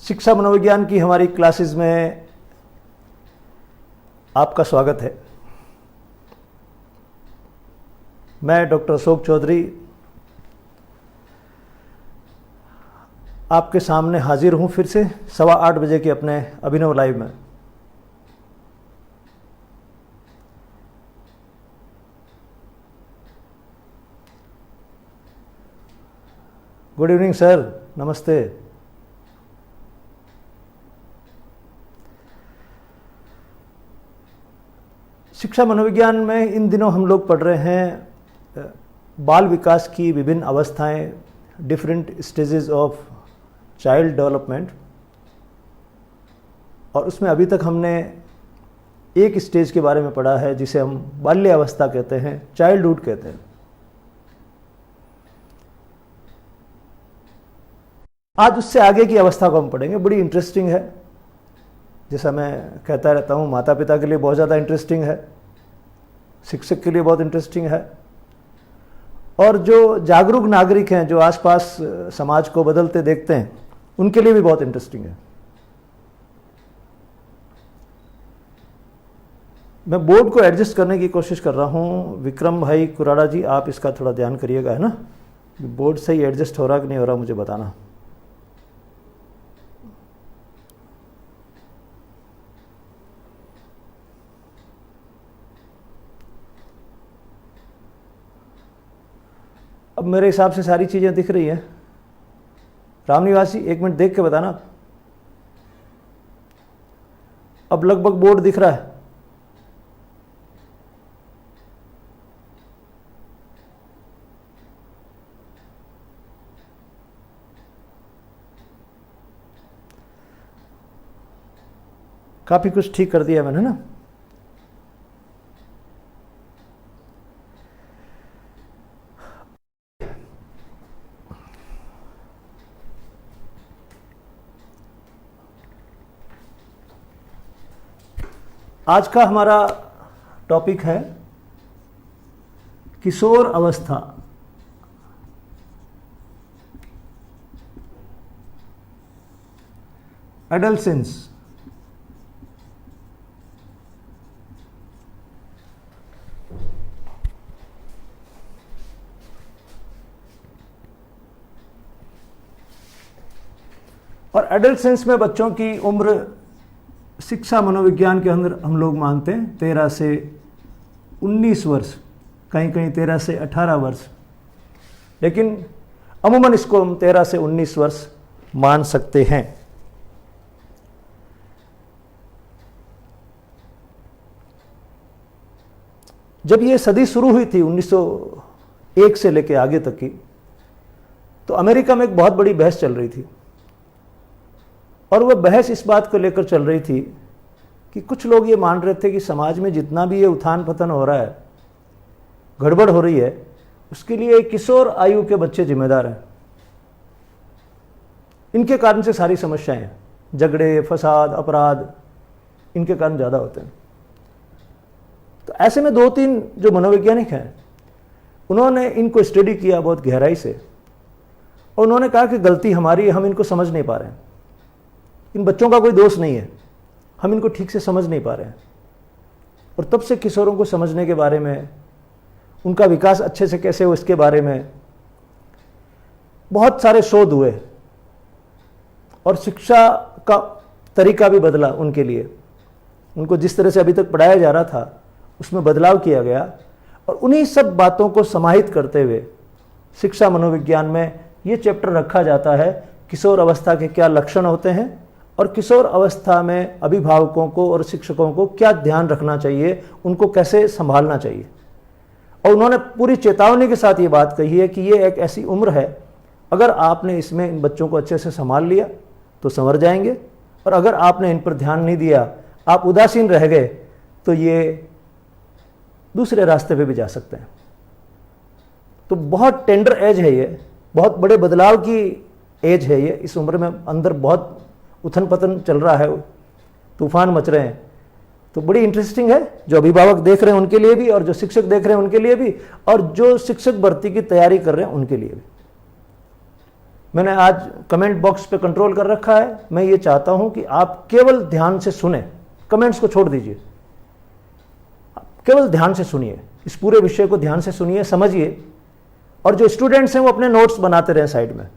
शिक्षा मनोविज्ञान की हमारी क्लासेस में आपका स्वागत है। मैं डॉक्टर अशोक चौधरी आपके सामने हाजिर हूं फिर से 8:15 बजे के अपने अभिनव लाइव में। गुड इवनिंग सर, नमस्ते। शिक्षा मनोविज्ञान में इन दिनों हम लोग पढ़ रहे हैं बाल विकास की विभिन्न अवस्थाएं, different stages of child development. और उसमें अभी तक हमने एक स्टेज के बारे में पढ़ा है जिसे हम बाल्य अवस्था कहते हैं, चाइल्डहुड कहते हैं। आज उससे आगे की अवस्था को हम पढ़ेंगे। बड़ी इंटरेस्टिंग है, जैसा मैं कहता रहता हूँ, माता पिता के लिए बहुत ज़्यादा इंटरेस्टिंग है, शिक्षक के लिए बहुत इंटरेस्टिंग है, और जो जागरूक नागरिक हैं जो आसपास समाज को बदलते देखते हैं उनके लिए भी बहुत इंटरेस्टिंग है। मैं बोर्ड को एडजस्ट करने की कोशिश कर रहा हूँ। विक्रम भाई कुराड़ा जी, आप इसका थोड़ा ध्यान करिएगा, है ना। बोर्ड सही एडजस्ट हो रहा कि नहीं हो रहा मुझे बताना। अब मेरे हिसाब से सारी चीज़ें दिख रही हैं। रामनिवासी, एक मिनट देख के बताना। अब लगभग बोर्ड दिख रहा है। काफ़ी कुछ ठीक कर दिया मैंने ना। आज का हमारा टॉपिक है किशोर अवस्था। एडोलेसेंस। और एडोलेसेंस में बच्चों की उम्र शिक्षा मनोविज्ञान के अंदर हम लोग मानते हैं 13 से 19 वर्ष, कहीं कहीं 13 से 18 वर्ष, लेकिन अमूमन इसको हम 13 से 19 वर्ष मान सकते हैं। जब ये सदी शुरू हुई थी 1901 से लेकर आगे तक की, तो अमेरिका में एक बहुत बड़ी बहस चल रही थी। और वह बहस इस बात को लेकर चल रही थी कि कुछ लोग ये मान रहे थे कि समाज में जितना भी ये उत्थान पतन हो रहा है, गड़बड़ हो रही है, उसके लिए किशोर आयु के बच्चे जिम्मेदार हैं। इनके कारण से सारी समस्याएं हैं, झगड़े, फसाद, अपराध, इनके कारण ज़्यादा होते हैं। तो ऐसे में 2-3 जो मनोवैज्ञानिक हैं उन्होंने इनको स्टडी किया बहुत गहराई से, और उन्होंने कहा कि गलती हमारी है, हम इनको समझ नहीं पा रहे हैं। इन बच्चों का कोई दोष नहीं है, हम इनको ठीक से समझ नहीं पा रहे हैं। और तब से किशोरों को समझने के बारे में, उनका विकास अच्छे से कैसे हो इसके बारे में बहुत सारे शोध हुए, और शिक्षा का तरीका भी बदला उनके लिए। उनको जिस तरह से अभी तक पढ़ाया जा रहा था उसमें बदलाव किया गया, और उन्हीं सब बातों को समाहित करते हुए शिक्षा मनोविज्ञान में ये चैप्टर रखा जाता है, किशोर अवस्था के क्या लक्षण होते हैं और किशोर अवस्था में अभिभावकों को और शिक्षकों को क्या ध्यान रखना चाहिए, उनको कैसे संभालना चाहिए। और उन्होंने पूरी चेतावनी के साथ ये बात कही है कि ये एक ऐसी उम्र है, अगर आपने इसमें इन बच्चों को अच्छे से संभाल लिया तो संवर जाएंगे, और अगर आपने इन पर ध्यान नहीं दिया, आप उदासीन रह गए, तो ये दूसरे रास्ते पे भी जा सकते हैं। तो बहुत टेंडर एज है ये, बहुत बड़े बदलाव की एज है ये। इस उम्र में अंदर बहुत उथन पतन चल रहा है, तूफान मच रहे हैं। तो बड़ी इंटरेस्टिंग है, जो अभिभावक देख रहे हैं उनके लिए भी, और जो शिक्षक देख रहे हैं उनके लिए भी, और जो शिक्षक भर्ती की तैयारी कर रहे हैं उनके लिए भी। मैंने आज कमेंट बॉक्स पे कंट्रोल कर रखा है। मैं ये चाहता हूं कि आप केवल ध्यान से सुने, कमेंट्स को छोड़ दीजिए, केवल ध्यान से सुनिए, इस पूरे विषय को ध्यान से सुनिए, समझिए। और जो स्टूडेंट्स हैं वो अपने नोट्स बनाते रहे साइड में।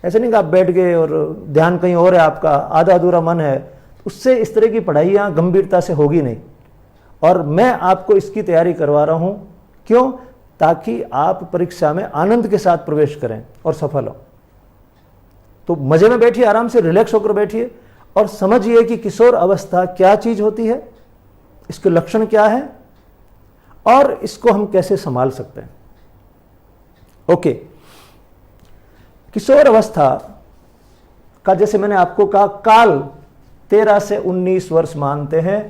ऐसे नहीं कि आप बैठ गए और ध्यान कहीं और है, आपका आधा अधूरा मन है, उससे इस तरह की पढ़ाइयाँ गंभीरता से होगी नहीं। और मैं आपको इसकी तैयारी करवा रहा हूँ, क्यों? ताकि आप परीक्षा में आनंद के साथ प्रवेश करें और सफल हो। तो मजे में बैठिए, आराम से रिलैक्स होकर बैठिए और समझिए कि किशोर अवस्था क्या चीज होती है, इसके लक्षण क्या है और इसको हम कैसे संभाल सकते हैं। ओके, किशोर अवस्था का जैसे मैंने आपको कहा काल 13 से 19 वर्ष मानते हैं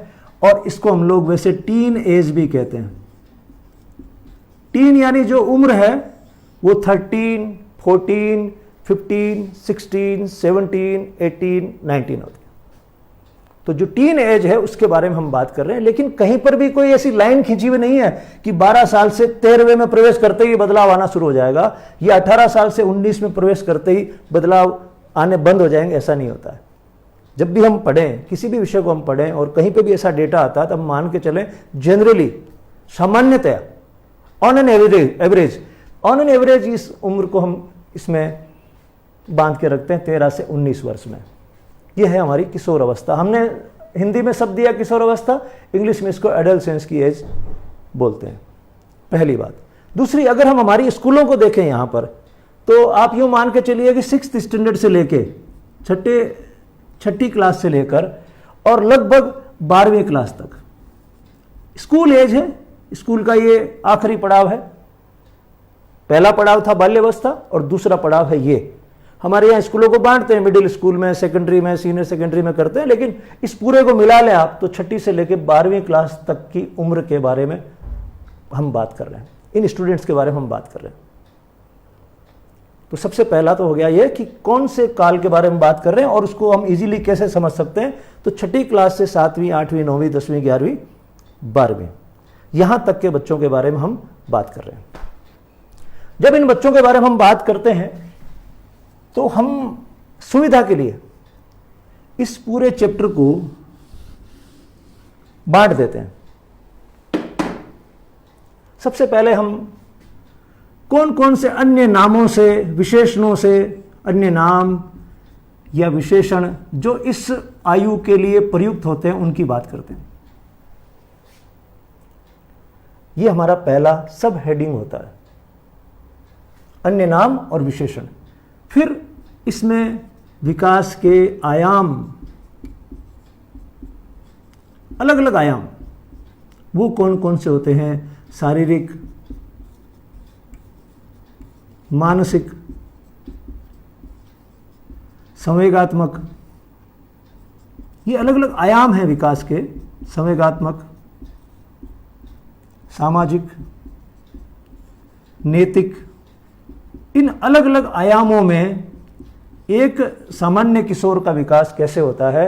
और इसको हम लोग वैसे टीन एज भी कहते हैं। टीन यानी जो उम्र है वो 13, 14, 15, 16, 17, 18, 19 होती है। तो जो टीन एज है उसके बारे में हम बात कर रहे हैं, लेकिन कहीं पर भी कोई ऐसी लाइन खींची हुई नहीं है कि 12 साल से 13वें में प्रवेश करते ही बदलाव आना शुरू हो जाएगा या 18 साल से 19 में प्रवेश करते ही बदलाव आने बंद हो जाएंगे। ऐसा नहीं होता है। जब भी हम पढ़ें, किसी भी विषय को हम पढ़ें और कहीं पे भी ऐसा डेटा आता है, तब हम मान के चलें जनरली, सामान्यतया, ऑन एन एवरेज इस उम्र को हम इसमें बांध के रखते हैं 13 से 19 वर्ष में। यह है हमारी किशोर अवस्था। हमने हिंदी में शब्द दिया किशोर अवस्था, इंग्लिश में इसको एडोलसेंस की एज बोलते हैं। पहली बात। दूसरी, अगर हम हमारी स्कूलों को देखें यहां पर, तो आप यूं मान के चलिए कि 6th स्टैंडर्ड से लेके छठी क्लास से लेकर और लगभग 12वीं क्लास तक स्कूल एज है। स्कूल का ये आखिरी पड़ाव है। पहला पड़ाव था बाल्यावस्था और दूसरा पड़ाव है ये। हमारे यहाँ स्कूलों को बांटते हैं, मिडिल स्कूल में, सेकेंडरी में, सीनियर सेकेंडरी में करते हैं, लेकिन इस पूरे को मिला लें आप तो 6ठी से लेकर 12वीं क्लास तक की उम्र के बारे में हम बात कर रहे हैं, इन स्टूडेंट्स के बारे में हम बात कर रहे हैं। तो सबसे पहला तो हो गया ये कि कौन से काल के बारे में बात कर रहे हैं और उसको हम इजीली कैसे समझ सकते हैं। तो 6ठी क्लास से 7वीं, 8वीं, 9वीं, 10वीं, 11वीं, 12वीं, यहां तक के बच्चों के बारे में हम बात कर रहे हैं। जब इन बच्चों के बारे में हम बात करते हैं तो हम सुविधा के लिए इस पूरे चैप्टर को बांट देते हैं। सबसे पहले हम कौन कौन से अन्य नामों से, विशेषणों से, अन्य नाम या विशेषण जो इस आयु के लिए प्रयुक्त होते हैं उनकी बात करते हैं। यह हमारा पहला सब हेडिंग होता है, अन्य नाम और विशेषण। फिर इसमें विकास के आयाम, अलग अलग आयाम, वो कौन कौन से होते हैं? शारीरिक, मानसिक, संवेगात्मक, ये अलग अलग आयाम हैं विकास के। संवेगात्मक, सामाजिक, नैतिक, इन अलग अलग आयामों में एक सामान्य किशोर का विकास कैसे होता है,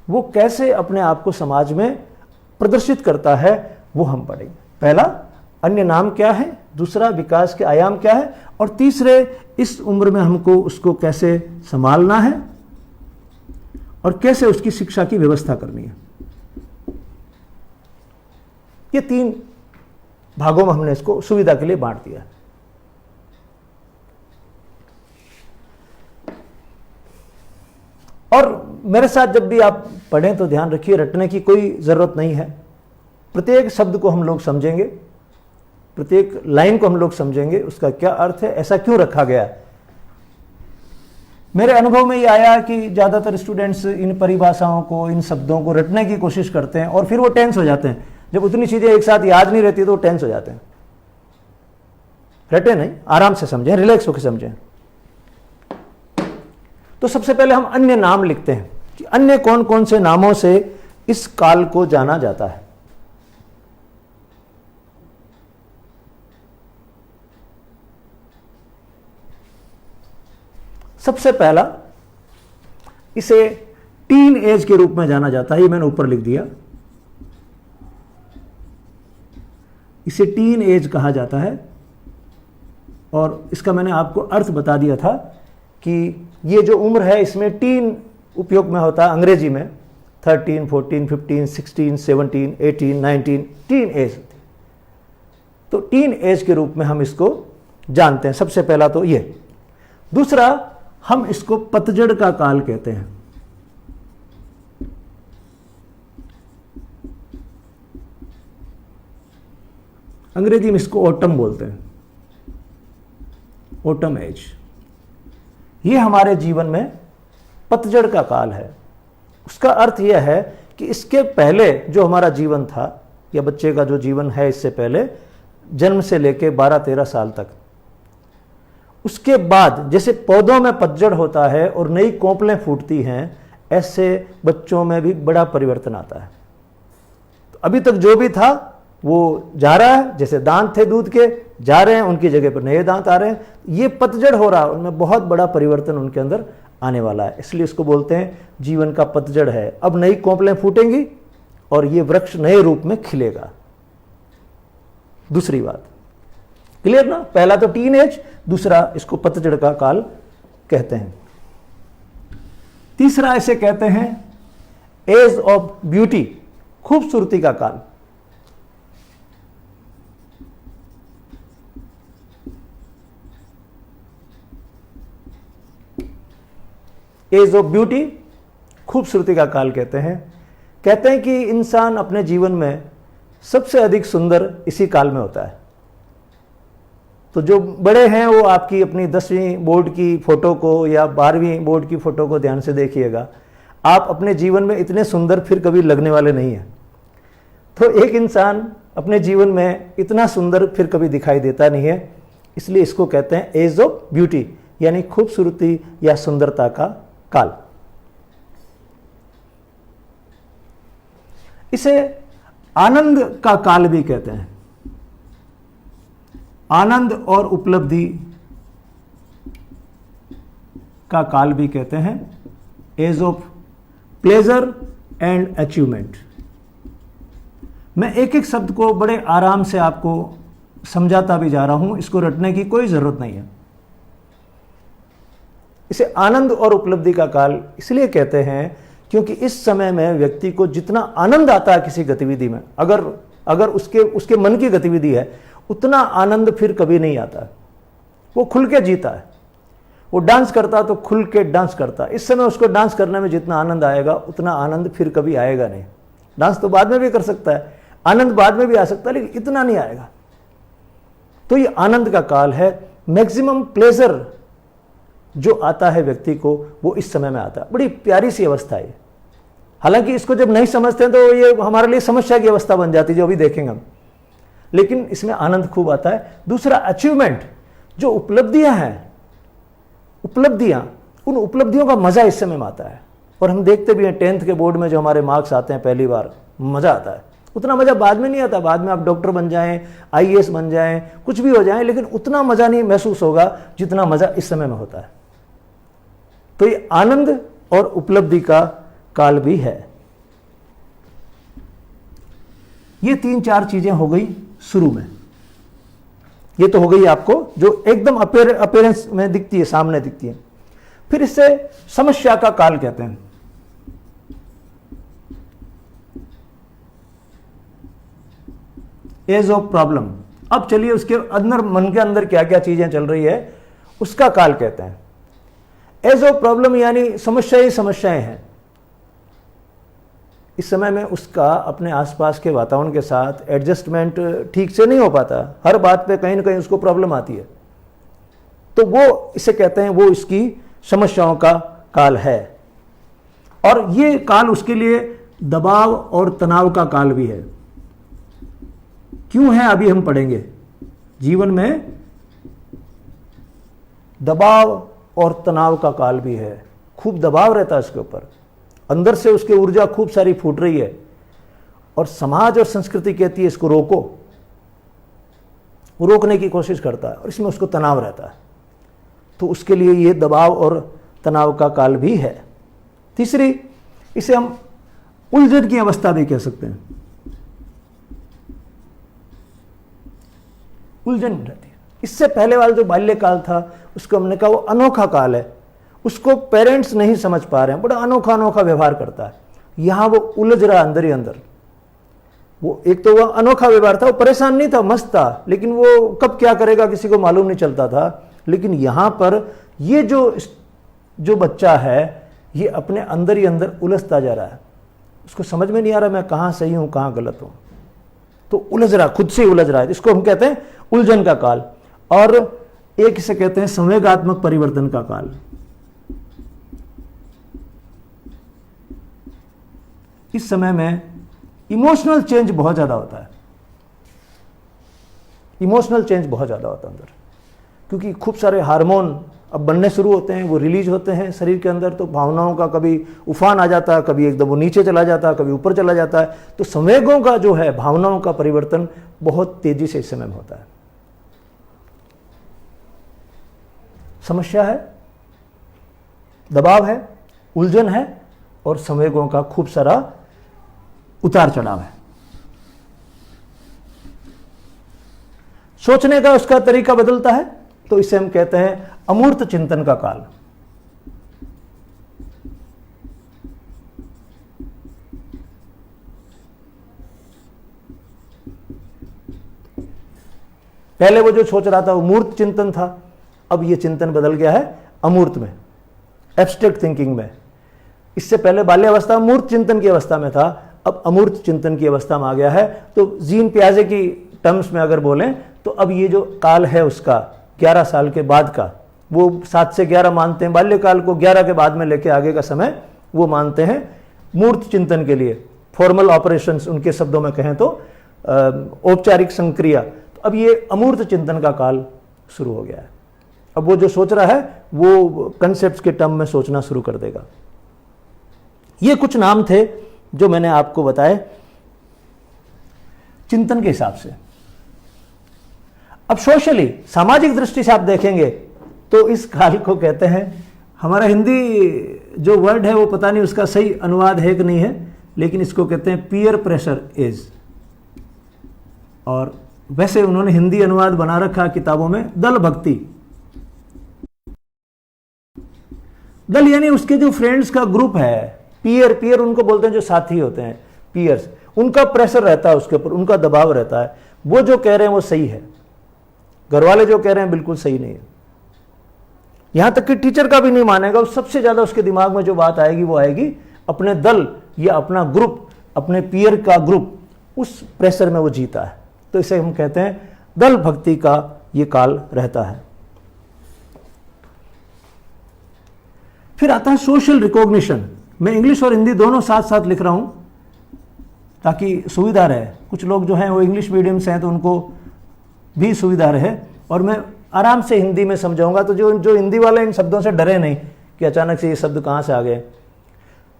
वो कैसे अपने आप को समाज में प्रदर्शित करता है, वो हम पढ़ेंगे। पहला, अन्य नाम क्या है, दूसरा, विकास के आयाम क्या है, और तीसरे, इस उम्र में हमको उसको कैसे संभालना है और कैसे उसकी शिक्षा की व्यवस्था करनी है। ये 3 भागों में हमने इसको सुविधा के लिए बांट दिया है। और मेरे साथ जब भी आप पढ़ें तो ध्यान रखिए, रटने की कोई ज़रूरत नहीं है। प्रत्येक शब्द को हम लोग समझेंगे, प्रत्येक लाइन को हम लोग समझेंगे, उसका क्या अर्थ है, ऐसा क्यों रखा गया है। मेरे अनुभव में ये आया कि ज़्यादातर स्टूडेंट्स इन परिभाषाओं को, इन शब्दों को रटने की कोशिश करते हैं और फिर वो टेंस हो जाते हैं। जब उतनी चीज़ें एक साथ याद नहीं रहती तो वो टेंस हो जाते हैं। रटे नहीं, आराम से समझें, रिलैक्स होकर समझें। तो सबसे पहले हम अन्य नाम लिखते हैं कि अन्य कौन कौन से नामों से इस काल को जाना जाता है। सबसे पहला, इसे टीन एज के रूप में जाना जाता है। ये मैंने ऊपर लिख दिया, इसे टीन एज कहा जाता है। और इसका मैंने आपको अर्थ बता दिया था कि ये जो उम्र है इसमें टीन उपयोग में होता है अंग्रेजी में, 13, 14, 15, 16, 17, 18, 19 टीन एज होती है। तो टीन एज के रूप में हम इसको जानते हैं, सबसे पहला तो ये। दूसरा, हम इसको पतझड़ का काल कहते हैं। अंग्रेजी में इसको ऑटम बोलते हैं, ऑटम एज। ये हमारे जीवन में पतझड़ का काल है। उसका अर्थ यह है कि इसके पहले जो हमारा जीवन था, या बच्चे का जो जीवन है इससे पहले, जन्म से लेके 12-13 साल तक, उसके बाद जैसे पौधों में पतझड़ होता है और नई कोंपलें फूटती हैं, ऐसे बच्चों में भी बड़ा परिवर्तन आता है। तो अभी तक जो भी था वो जा रहा है, जैसे दांत थे दूध के, जा रहे हैं, उनकी जगह पर नए दांत आ रहे हैं। ये पतझड़ हो रहा है, उनमें बहुत बड़ा परिवर्तन उनके अंदर आने वाला है। इसलिए इसको बोलते हैं जीवन का पतझड़ है। अब नई कोंपलें फूटेंगी और ये वृक्ष नए रूप में खिलेगा। दूसरी बात क्लियर ना? पहला तो टीन एज, दूसरा इसको पतझड़ का काल कहते हैं। तीसरा इसे कहते हैं एज ऑफ ब्यूटी, खूबसूरती का काल। एज ऑफ ब्यूटी, खूबसूरती का काल कहते हैं। कहते हैं कि इंसान अपने जीवन में सबसे अधिक सुंदर इसी काल में होता है। तो जो बड़े हैं वो आपकी अपनी 10वीं बोर्ड की फोटो को या 12वीं बोर्ड की फोटो को ध्यान से देखिएगा, आप अपने जीवन में इतने सुंदर फिर कभी लगने वाले नहीं हैं। तो एक इंसान अपने जीवन में इतना सुंदर फिर कभी दिखाई देता नहीं है। इसलिए इसको कहते हैं एज ऑफ ब्यूटी, यानी खूबसूरती या सुंदरता का काल। इसे आनंद का काल भी कहते हैं। आनंद और उपलब्धि का काल भी कहते हैं, age of pleasure and achievement. मैं एक एक शब्द को बड़े आराम से आपको समझाता भी जा रहा हूं, इसको रटने की कोई जरूरत नहीं है। इसे आनंद और उपलब्धि का काल इसलिए कहते हैं क्योंकि इस समय में व्यक्ति को जितना आनंद आता है किसी गतिविधि में, अगर उसके मन की गतिविधि है, उतना आनंद फिर कभी नहीं आता। वो खुल के जीता है। वो डांस करता तो खुल के डांस करता। इस समय उसको डांस करने में जितना आनंद आएगा उतना आनंद फिर कभी आएगा नहीं। डांस तो बाद में भी कर सकता है, आनंद बाद में भी आ सकता है, लेकिन इतना नहीं आएगा। तो ये आनंद का काल है। मैक्सिमम प्लेजर जो आता है व्यक्ति को, वो इस समय में आता है। बड़ी प्यारी सी अवस्था है। हालांकि इसको जब नहीं समझते हैं तो ये हमारे लिए समस्या की अवस्था बन जाती है, जो अभी देखेंगे हम, लेकिन इसमें आनंद खूब आता है। दूसरा अचीवमेंट, जो उपलब्धियां हैं, उपलब्धियां, उन उपलब्धियों का मजा इस समय में आता है। और हम देखते भी हैं 10th के बोर्ड में जो हमारे मार्क्स आते हैं पहली बार, मजा आता है। उतना मजा बाद में नहीं आता। बाद में आप डॉक्टर बन जाएं, IAS बन जाएं, कुछ भी हो जाएं, लेकिन उतना मजा नहीं महसूस होगा जितना मजा इस समय में होता है। तो ये आनंद और उपलब्धि का काल भी है। ये 3-4 चीजें हो गई शुरू में। ये तो हो गई आपको जो एकदम अपीयरेंस में दिखती है, सामने दिखती है। फिर इससे समस्या का काल कहते हैं। Age of problem. अब चलिए उसके अंदर, मन के अंदर क्या क्या चीजें चल रही है उसका काल कहते हैं। एज ऑफ प्रॉब्लम यानी समस्या ही समस्याएं हैं। इस समय में उसका अपने आसपास के वातावरण के साथ एडजस्टमेंट ठीक से नहीं हो पाता। हर बात पे कहीं ना कहीं उसको प्रॉब्लम आती है। तो वो इसे कहते हैं, वो इसकी समस्याओं का काल है। और ये काल उसके लिए दबाव और तनाव का काल भी है। क्यों है अभी हम पढ़ेंगे। जीवन में दबाव और तनाव का काल भी है। खूब दबाव रहता है उसके ऊपर, अंदर से उसकी ऊर्जा खूब सारी फूट रही है, और समाज और संस्कृति कहती है इसको रोको। वो रोकने की कोशिश करता है और इसमें उसको तनाव रहता है। तो उसके लिए ये दबाव और तनाव का काल भी है। तीसरी, इसे हम उलझन की अवस्था भी कह सकते हैं। उलझन रहती है। इससे पहले वाला जो बाल्यकाल था उसको हमने कहा वो अनोखा काल है। उसको पेरेंट्स नहीं समझ पा रहे हैं, बड़ा अनोखा अनोखा व्यवहार करता है। यहां वो उलझ रहा अंदर ही अंदर। वो एक तो वह अनोखा व्यवहार था, वो परेशान नहीं था, मस्त था, लेकिन वो कब क्या करेगा किसी को मालूम नहीं चलता था। लेकिन यहां पर ये जो बच्चा है ये अपने अंदर ही अंदर उलझता जा रहा है, उसको समझ में नहीं आ रहा मैं कहां सही हूं कहां गलत हूं, तो उलझ रहा, खुद से उलझ रहा है। इसको हम कहते हैं उलझन का काल। और एक इसे कहते हैं संवेगात्मक परिवर्तन का काल। इस समय में इमोशनल चेंज बहुत ज्यादा होता है, इमोशनल चेंज बहुत ज्यादा होता है अंदर, क्योंकि खूब सारे हार्मोन अब बनने शुरू होते हैं, वो रिलीज होते हैं शरीर के अंदर। तो भावनाओं का कभी उफान आ जाता है, कभी एकदम वो नीचे चला जाता है, कभी ऊपर चला जाता है। तो संवेगों का जो है, भावनाओं का परिवर्तन बहुत तेजी से इस समय में होता है। समस्या है, दबाव है, उलझन है और संवेगों का खूब सारा उतार चढ़ाव है। सोचने का उसका तरीका बदलता है, तो इसे हम कहते हैं अमूर्त चिंतन का काल। पहले वो जो सोच रहा था वो मूर्त चिंतन था, अब ये चिंतन बदल गया है अमूर्त में, एब्स्ट्रैक्ट थिंकिंग में। इससे पहले बाल्यावस्था मूर्त चिंतन की अवस्था में था, अब अमूर्त चिंतन की अवस्था में आ गया है। तो जीन पियाजे की टर्म्स में अगर बोलें तो अब ये जो काल है उसका 11 साल के बाद का, वो 7 से 11 मानते हैं बाल्यकाल को, 11 के बाद में लेके आगे का समय वो मानते हैं मूर्त चिंतन के लिए। फॉर्मल ऑपरेशंस उनके शब्दों में कहें तो औपचारिक संक्रिया। तो अब ये अमूर्त चिंतन का काल शुरू हो गया है। अब वो जो सोच रहा है वो कंसेप्ट्स के टर्म में सोचना शुरू कर देगा। ये कुछ नाम थे जो मैंने आपको बताए चिंतन के हिसाब से। अब सोशली, सामाजिक दृष्टि से आप देखेंगे तो इस काल को कहते हैं, हमारा हिंदी जो वर्ड है वो पता नहीं उसका सही अनुवाद है कि नहीं है, लेकिन इसको कहते हैं पीयर प्रेशर एज। और वैसे उन्होंने हिंदी अनुवाद बना रखा किताबों में दल भक्ति। दल यानी उसके जो फ्रेंड्स का ग्रुप है, पीयर उनको बोलते हैं जो साथी होते हैं, पीयर्स। उनका प्रेशर रहता है उसके ऊपर, उनका दबाव रहता है। वो जो कह रहे हैं वो सही है, घर वाले जो कह रहे हैं बिल्कुल सही नहीं है। यहां तक कि टीचर का भी नहीं मानेगा। सबसे ज्यादा उसके दिमाग में जो बात आएगी वो आएगी अपने दल या अपना ग्रुप, अपने पीयर का ग्रुप, उस प्रेशर में वो जीता है। तो इसे हम कहते हैं दल भक्ति का ये काल रहता है। फिर आता है सोशल रिकॉग्निशन। मैं इंग्लिश और हिंदी दोनों साथ साथ लिख रहा हूं ताकि सुविधा रहे। कुछ लोग जो हैं वो इंग्लिश मीडियम से हैं तो उनको भी सुविधा रहे, और मैं आराम से हिंदी में समझाऊंगा। तो जो हिंदी वाले इन शब्दों से डरे नहीं कि अचानक से ये शब्द कहाँ से आ गए।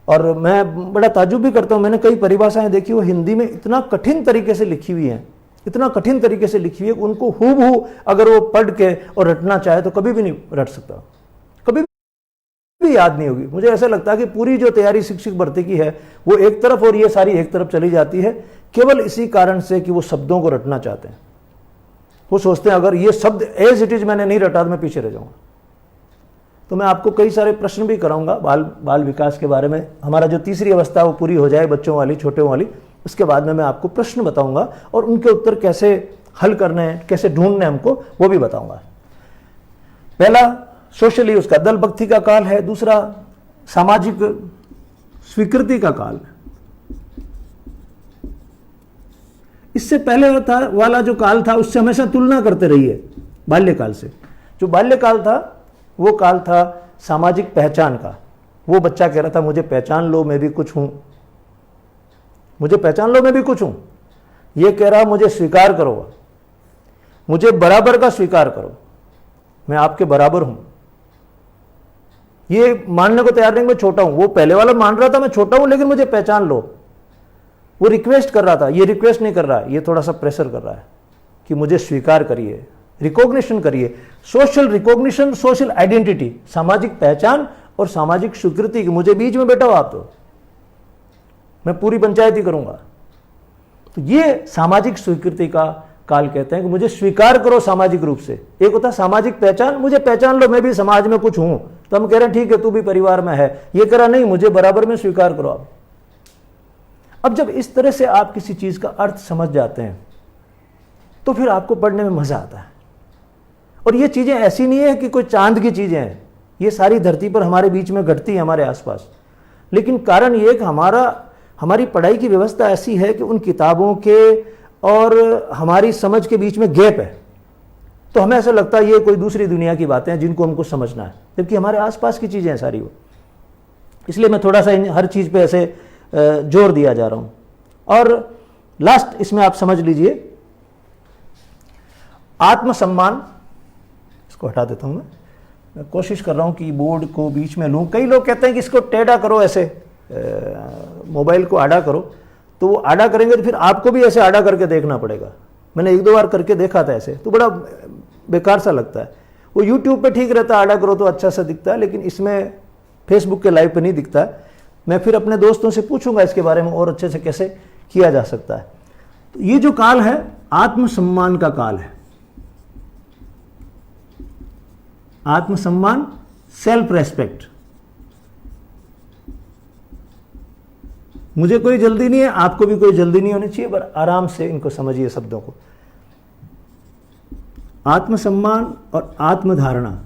और मैं बड़ा ताज्जुब भी करता हूँ, मैंने कई परिभाषाएं देखी वो हिंदी में इतना कठिन तरीके से लिखी हुई हैं, इतना कठिन तरीके से लिखी हुई है, उनको हूबहू अगर वो पढ़ के और रटना चाहे तो कभी भी नहीं रट सकता, कभी भी याद नहीं होगी। मुझे ऐसा लगता है कि पूरी जो तैयारी शिक्षक भर्ती की है वो एक तरफ और ये सारी एक तरफ चली जाती है, केवल इसी कारण से कि वो शब्दों को रटना चाहते हैं। वो सोचते हैं अगर ये शब्द एज इट इज मैंने नहीं रटा तो मैं पीछे रह जाऊंगा। तो मैं आपको कई सारे प्रश्न भी कराऊंगा बाल विकास के बारे में। हमारा जो तीसरी अवस्था वो पूरी हो जाए बच्चों वाली, छोटे वाली, उसके बाद में मैं आपको प्रश्न बताऊंगा और उनके उत्तर कैसे हल करने हैं, कैसे ढूंढने हमको, वो भी बताऊंगा। पहला सोशली उसका दल भक्ति का काल है, दूसरा सामाजिक स्वीकृति का काल। इससे पहले वाला जो काल था उससे हमेशा तुलना करते रहिए बाल्यकाल से। जो बाल्यकाल था वो काल था सामाजिक पहचान का। वो बच्चा कह रहा था मुझे पहचान लो मैं भी कुछ हूं, मुझे पहचान लो मैं भी कुछ हूं। ये कह रहा मुझे स्वीकार करो, मुझे बराबर का स्वीकार करो, मैं आपके बराबर हूं। ये मानने को तैयार नहीं मैं छोटा हूं। वो पहले वाला मान रहा था मैं छोटा हूं लेकिन मुझे पहचान लो। वो रिक्वेस्ट कर रहा था, ये रिक्वेस्ट नहीं कर रहा है, ये थोड़ा सा प्रेशर कर रहा है कि मुझे स्वीकार करिए, रिकॉग्निशन करिए। सोशल रिकॉग्निशन, सोशल आइडेंटिटी, सामाजिक पहचान और सामाजिक स्वीकृति की मुझे बीच में बैठा हो आप, तो मैं पूरी पंचायत ही करूंगा। तो ये सामाजिक स्वीकृति का काल कहते हैं कि मुझे स्वीकार करो सामाजिक रूप से। एक होता है सामाजिक पहचान, मुझे पहचान लो, मैं भी समाज में कुछ हूं, तो हम कह रहे हैं ठीक है तू भी परिवार में है। ये कह रहा नहीं, मुझे बराबर में स्वीकार करो आप। अब जब इस तरह से आप किसी चीज का अर्थ समझ जाते हैं तो फिर आपको पढ़ने में मजा आता है। और ये चीजें ऐसी नहीं है कि कोई चांद की चीजें हैं, ये सारी धरती पर हमारे बीच में घटती है, हमारे आसपास। लेकिन कारण ये कि हमारी पढ़ाई की व्यवस्था ऐसी है कि उन किताबों के और हमारी समझ के बीच में गैप है। तो हमें ऐसा लगता है ये कोई दूसरी दुनिया की बातें हैं जिनको हमको समझना है, जबकि हमारे आसपास की चीजें हैं सारी वो। इसलिए मैं थोड़ा सा हर चीज पे ऐसे जोर दिया जा रहा हूं। और लास्ट इसमें आप समझ लीजिए, आत्मसम्मान, इसको हटा देता हूं मैं कोशिश कर रहा हूं कि बोर्ड को बीच में लूं। कई लोग कहते हैं कि इसको टेढ़ा करो, ऐसे मोबाइल को आड़ा करो, तो वो आड़ा करेंगे तो फिर आपको भी ऐसे आड़ा करके देखना पड़ेगा। मैंने एक दो बार करके देखा था ऐसे, तो बड़ा बेकार सा लगता है। वो यूट्यूब पे ठीक रहता है, आड़ा करो तो अच्छा सा दिखता है, लेकिन इसमें फेसबुक के लाइव पे नहीं दिखता है। मैं फिर अपने दोस्तों से पूछूंगा इसके बारे में और अच्छे से कैसे किया जा सकता है। तो ये जो काल है आत्मसम्मान का काल है। आत्मसम्मान, सेल्फ रेस्पेक्ट। मुझे कोई जल्दी नहीं है, आपको भी कोई जल्दी नहीं होनी चाहिए, पर आराम से इनको समझिए शब्दों को। आत्मसम्मान और आत्मधारणा,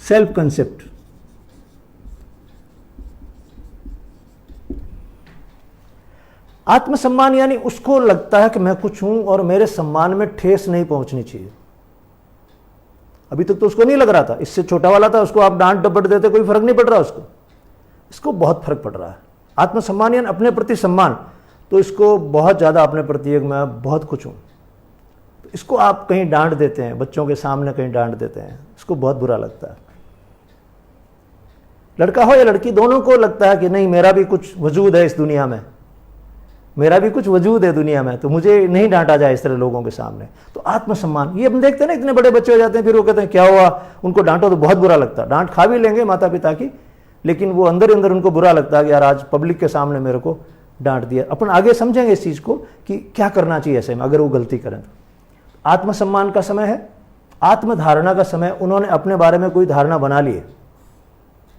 सेल्फ कंसेप्ट। आत्मसम्मान यानी उसको लगता है कि मैं कुछ हूं और मेरे सम्मान में ठेस नहीं पहुंचनी चाहिए। अभी तक तो उसको नहीं लग रहा था, इससे छोटा वाला था, उसको आप डांट डपट देते कोई फर्क नहीं पड़ रहा उसको, इसको बहुत फर्क पड़ रहा है। आत्मसम्मान यानी अपने प्रति सम्मान, तो इसको बहुत ज्यादा अपने प्रति एक मैं बहुत कुछ हूं। तो इसको आप कहीं डांट देते हैं, बच्चों के सामने कहीं डांट देते हैं, इसको बहुत बुरा लगता है। लड़का हो या लड़की, दोनों को लगता है कि नहीं मेरा भी कुछ वजूद है इस दुनिया में, मेरा भी कुछ वजूद है दुनिया में, तो मुझे नहीं डांटा जाए इस तरह लोगों के सामने। तो आत्मसम्मान, ये हम देखते हैं ना, इतने बड़े बच्चे हो जाते हैं फिर वो कहते हैं क्या हुआ, उनको डांटो तो बहुत बुरा लगता है। डांट खा भी लेंगे माता पिता की, लेकिन वो अंदर अंदर उनको बुरा लगता है कि यार आज पब्लिक के सामने मेरे को डांट दिया। अपन आगे समझेंगे इस चीज को कि क्या करना चाहिए ऐसे में अगर वो गलती करें तो। आत्मसम्मान का समय है। आत्मधारणा का समय, उन्होंने अपने बारे में कोई धारणा बना ली है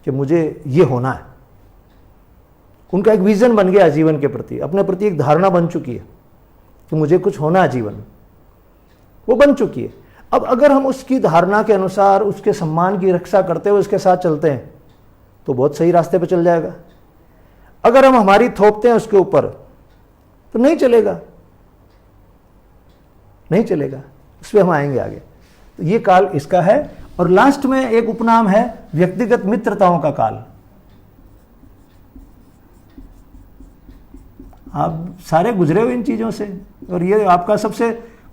कि मुझे ये होना है। उनका एक विजन बन गया जीवन के प्रति, अपने प्रति एक धारणा बन चुकी है कि मुझे कुछ होना है जीवन में, वो बन चुकी है। अब अगर हम उसकी धारणा के अनुसार उसके सम्मान की रक्षा करते हुए उसके साथ चलते हैं तो बहुत सही रास्ते पर चल जाएगा। अगर हम हमारी थोपते हैं उसके ऊपर तो नहीं चलेगा, नहीं चलेगा। उस पर हम आएंगे आगे। तो ये काल इसका है। और लास्ट में एक उपनाम है व्यक्तिगत मित्रताओं का काल। आप सारे गुजरे हो इन चीजों से, और ये आपका सबसे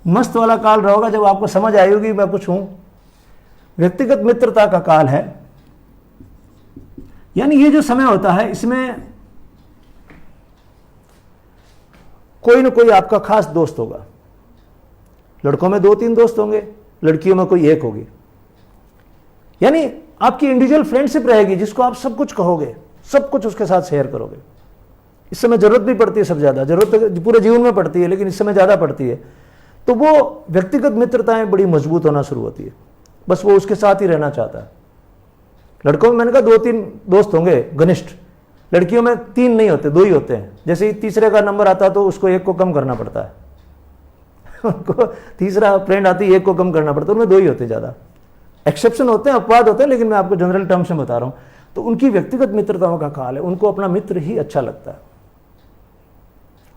मस्त वाला काल रहा होगा जब आपको समझ आई होगी मैं कुछ हूं। व्यक्तिगत मित्रता का काल है, यानी ये जो समय होता है इसमें कोई ना कोई आपका खास दोस्त होगा। लड़कों में 2-3 दोस्त होंगे, लड़कियों में कोई एक होगी। यानी आपकी इंडिविजुअल फ्रेंडशिप रहेगी जिसको आप सब कुछ कहोगे, सब कुछ उसके साथ शेयर करोगे। इस समय जरूरत भी पड़ती है, सब ज्यादा जरूरत तो पूरे जीवन में पड़ती है, लेकिन इस समय ज्यादा पड़ती है। तो वो व्यक्तिगत मित्रताएं बड़ी मजबूत होना शुरू होती है, बस वो उसके साथ ही रहना चाहता है। लड़कों में मैंने कहा 2-3 दोस्त होंगे घनिष्ठ, लड़कियों में 3 नहीं होते, 2 ही होते हैं। जैसे ही तीसरे का नंबर आता तो उसको एक को कम करना पड़ता है उनको तीसरा फ्रेंड आती है, एक को कम करना पड़ता है, उनमें 2 ही होते ज्यादा। एक्सेप्शन होते हैं, अपवाद होते हैं, लेकिन मैं आपको जनरल टर्म्स में बता रहा हूं। तो उनकी व्यक्तिगत मित्रताओं का काल है, उनको अपना मित्र ही अच्छा लगता है,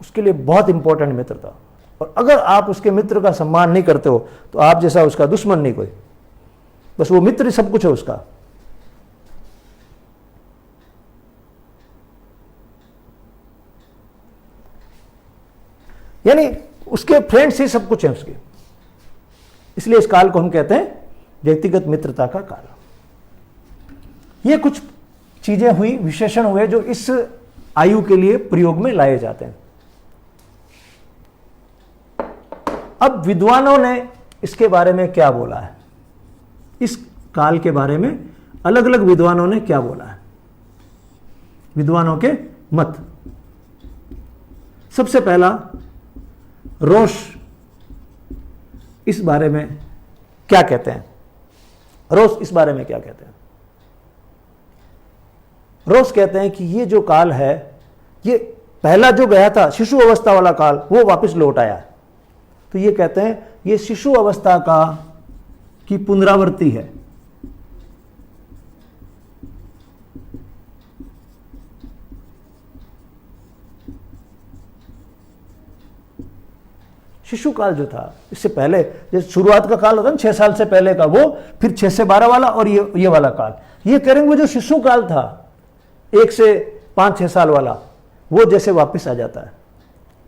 उसके लिए बहुत इंपॉर्टेंट मित्रता। और अगर आप उसके मित्र का सम्मान नहीं करते हो तो आप जैसा उसका दुश्मन नहीं कोई, बस वो मित्र सब कुछ है उसका। यानी उसके फ्रेंड्स ही सब कुछ है उसके। इसलिए इस काल को हम कहते हैं व्यक्तिगत मित्रता का काल। ये कुछ चीजें हुई, विशेषण हुए जो इस आयु के लिए प्रयोग में लाए जाते हैं। अब विद्वानों ने इसके बारे में क्या बोला है, इस काल के बारे में अलग अलग विद्वानों ने क्या बोला है, विद्वानों के मत। सबसे पहला रोश इस बारे में क्या कहते हैं? रोस इस बारे में क्या कहते हैं? रोस कहते हैं कि ये जो काल है, ये पहला जो गया था शिशु अवस्था वाला काल, वो वापस लौट आया। तो ये कहते हैं ये शिशु अवस्था का की पुनरावृत्ति है। शिशु काल जो था, इससे पहले जो शुरुआत का काल होता है ना 6 साल से पहले का, वो फिर 6 से 12 वाला और ये वाला काल, ये कह रहे हैं वो जो शिशु काल था 1 से 5-6 साल वाला, वो जैसे वापस आ जाता है।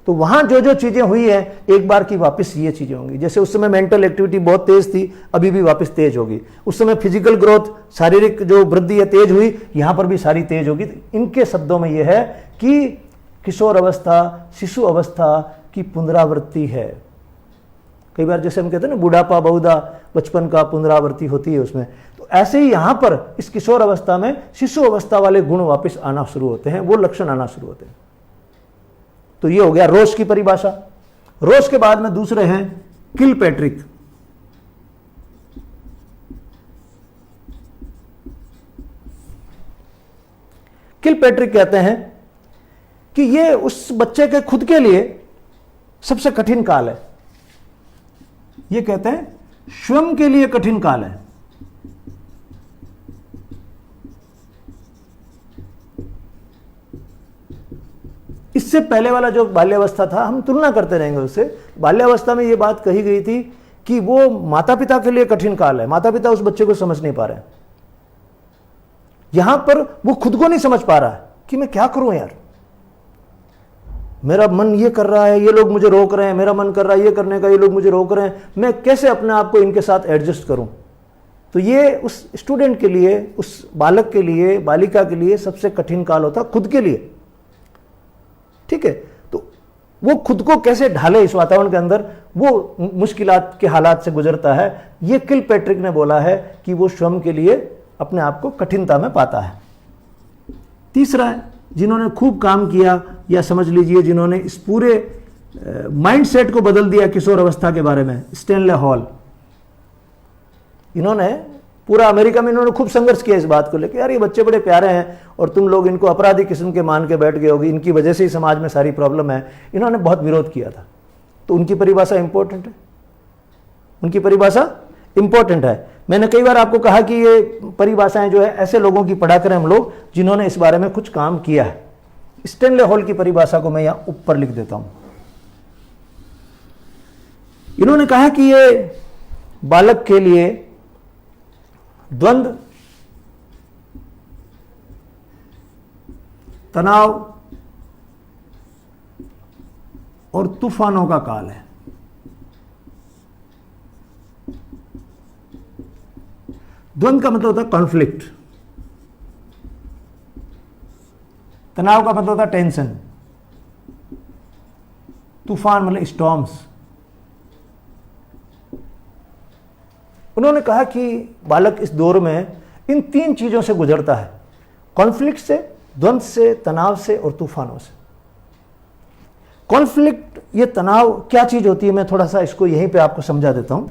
तो वहां जो जो चीजें हुई है एक बार की वापस ये चीजें होंगी। जैसे उस समय मेंटल एक्टिविटी बहुत तेज थी, अभी भी वापस तेज होगी। उस समय फिजिकल ग्रोथ, शारीरिक जो वृद्धि है तेज हुई, यहां पर भी सारी तेज होगी। इनके शब्दों में यह है कि किशोर अवस्था, शिशु अवस्था की पुनरावृत्ति है। कई बार जैसे हम कहते हैं ना बुढ़ापा बहुधा बचपन का पुनरावृत्ति होती है उसमें, तो ऐसे ही यहां पर इस किशोर अवस्था में शिशु अवस्था वाले गुण वापस आना शुरू होते हैं, वो लक्षण आना शुरू होते हैं। तो ये हो गया रोस की परिभाषा। रोस के बाद में दूसरे हैं किलपैट्रिक। किलपैट्रिक कहते हैं कि ये उस बच्चे के खुद के लिए सबसे कठिन काल है। ये कहते हैं स्वयं के लिए कठिन काल है। इससे पहले वाला जो बाल्यावस्था था, हम तुलना करते रहेंगे उससे। बाल्यावस्था में यह बात कही गई थी कि वो माता पिता के लिए कठिन काल है, माता पिता उस बच्चे को समझ नहीं पा रहे हैं। यहां पर वो खुद को नहीं समझ पा रहा है कि मैं क्या करूं यार, मेरा मन ये कर रहा है, ये लोग मुझे रोक रहे हैं, मेरा मन कर रहा है ये करने का, ये लोग मुझे रोक रहे हैं, मैं कैसे अपने आप को इनके साथ एडजस्ट करूं। तो ये उस स्टूडेंट के लिए, उस बालक के लिए, बालिका के लिए सबसे कठिन काल होता खुद के लिए। ठीक है, तो वो खुद को कैसे ढाले इस वातावरण के अंदर, वो मुश्किलात के हालात से गुजरता है। ये किलपैट्रिक ने बोला है कि वो स्वयं के लिए अपने आप को कठिनता में पाता है। तीसरा है जिन्होंने खूब काम किया, या समझ लीजिए जिन्होंने इस पूरे माइंडसेट को बदल दिया किशोर अवस्था के बारे में, स्टैनले हॉल। इन्होंने पूरा अमेरिका में इन्होंने खूब संघर्ष किया इस बात को लेकर, यार ये बच्चे बड़े प्यारे हैं और तुम लोग इनको अपराधी किस्म के मान के बैठ गए होगी, इनकी वजह से ही समाज में सारी प्रॉब्लम है। इन्होंने बहुत विरोध किया था। तो उनकी परिभाषा इंपॉर्टेंट है, उनकी परिभाषा इंपॉर्टेंट है। मैंने कई बार आपको कहा कि ये परिभाषाएं जो है ऐसे लोगों की पढ़ा करें हम लोग जिन्होंने इस बारे में कुछ काम किया है। स्टैनले हॉल की परिभाषा को मैं यहां ऊपर लिख देता हूं। इन्होंने कहा कि ये बालक के लिए द्वंद्व, तनाव और तूफानों का काल है। द्वंद्व का मतलब होता है कॉन्फ्लिक्ट, तनाव का मतलब होता है टेंशन, तूफान मतलब स्टॉर्म्स। उन्होंने कहा कि बालक इस दौर में इन 3 चीजों से गुजरता है, कॉन्फ्लिक्ट से, द्वंद्व से, तनाव से और तूफानों से। कॉन्फ्लिक्ट, ये तनाव क्या चीज होती है, मैं थोड़ा सा इसको यहीं पे आपको समझा देता हूं।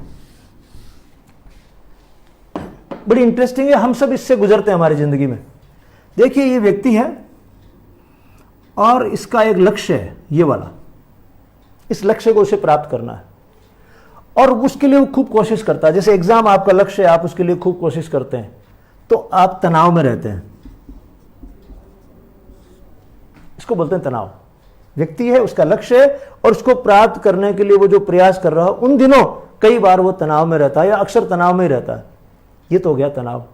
बड़ी इंटरेस्टिंग है, हम सब इससे गुजरते हैं हमारी जिंदगी में। देखिए ये व्यक्ति है और इसका एक लक्ष्य है, ये वाला, इस लक्ष्य को उसे प्राप्त करना है और उसके लिए वो खूब कोशिश करता है। जैसे एग्जाम आपका लक्ष्य है, आप उसके लिए खूब कोशिश करते हैं, तो आप तनाव में रहते हैं, इसको बोलते हैं तनाव। व्यक्ति है, उसका लक्ष्य है और उसको प्राप्त करने के लिए वो जो प्रयास कर रहा है, उन दिनों कई बार वो तनाव में रहता है या अक्सर तनाव में ही रहता है। ये तो हो गया तनाव,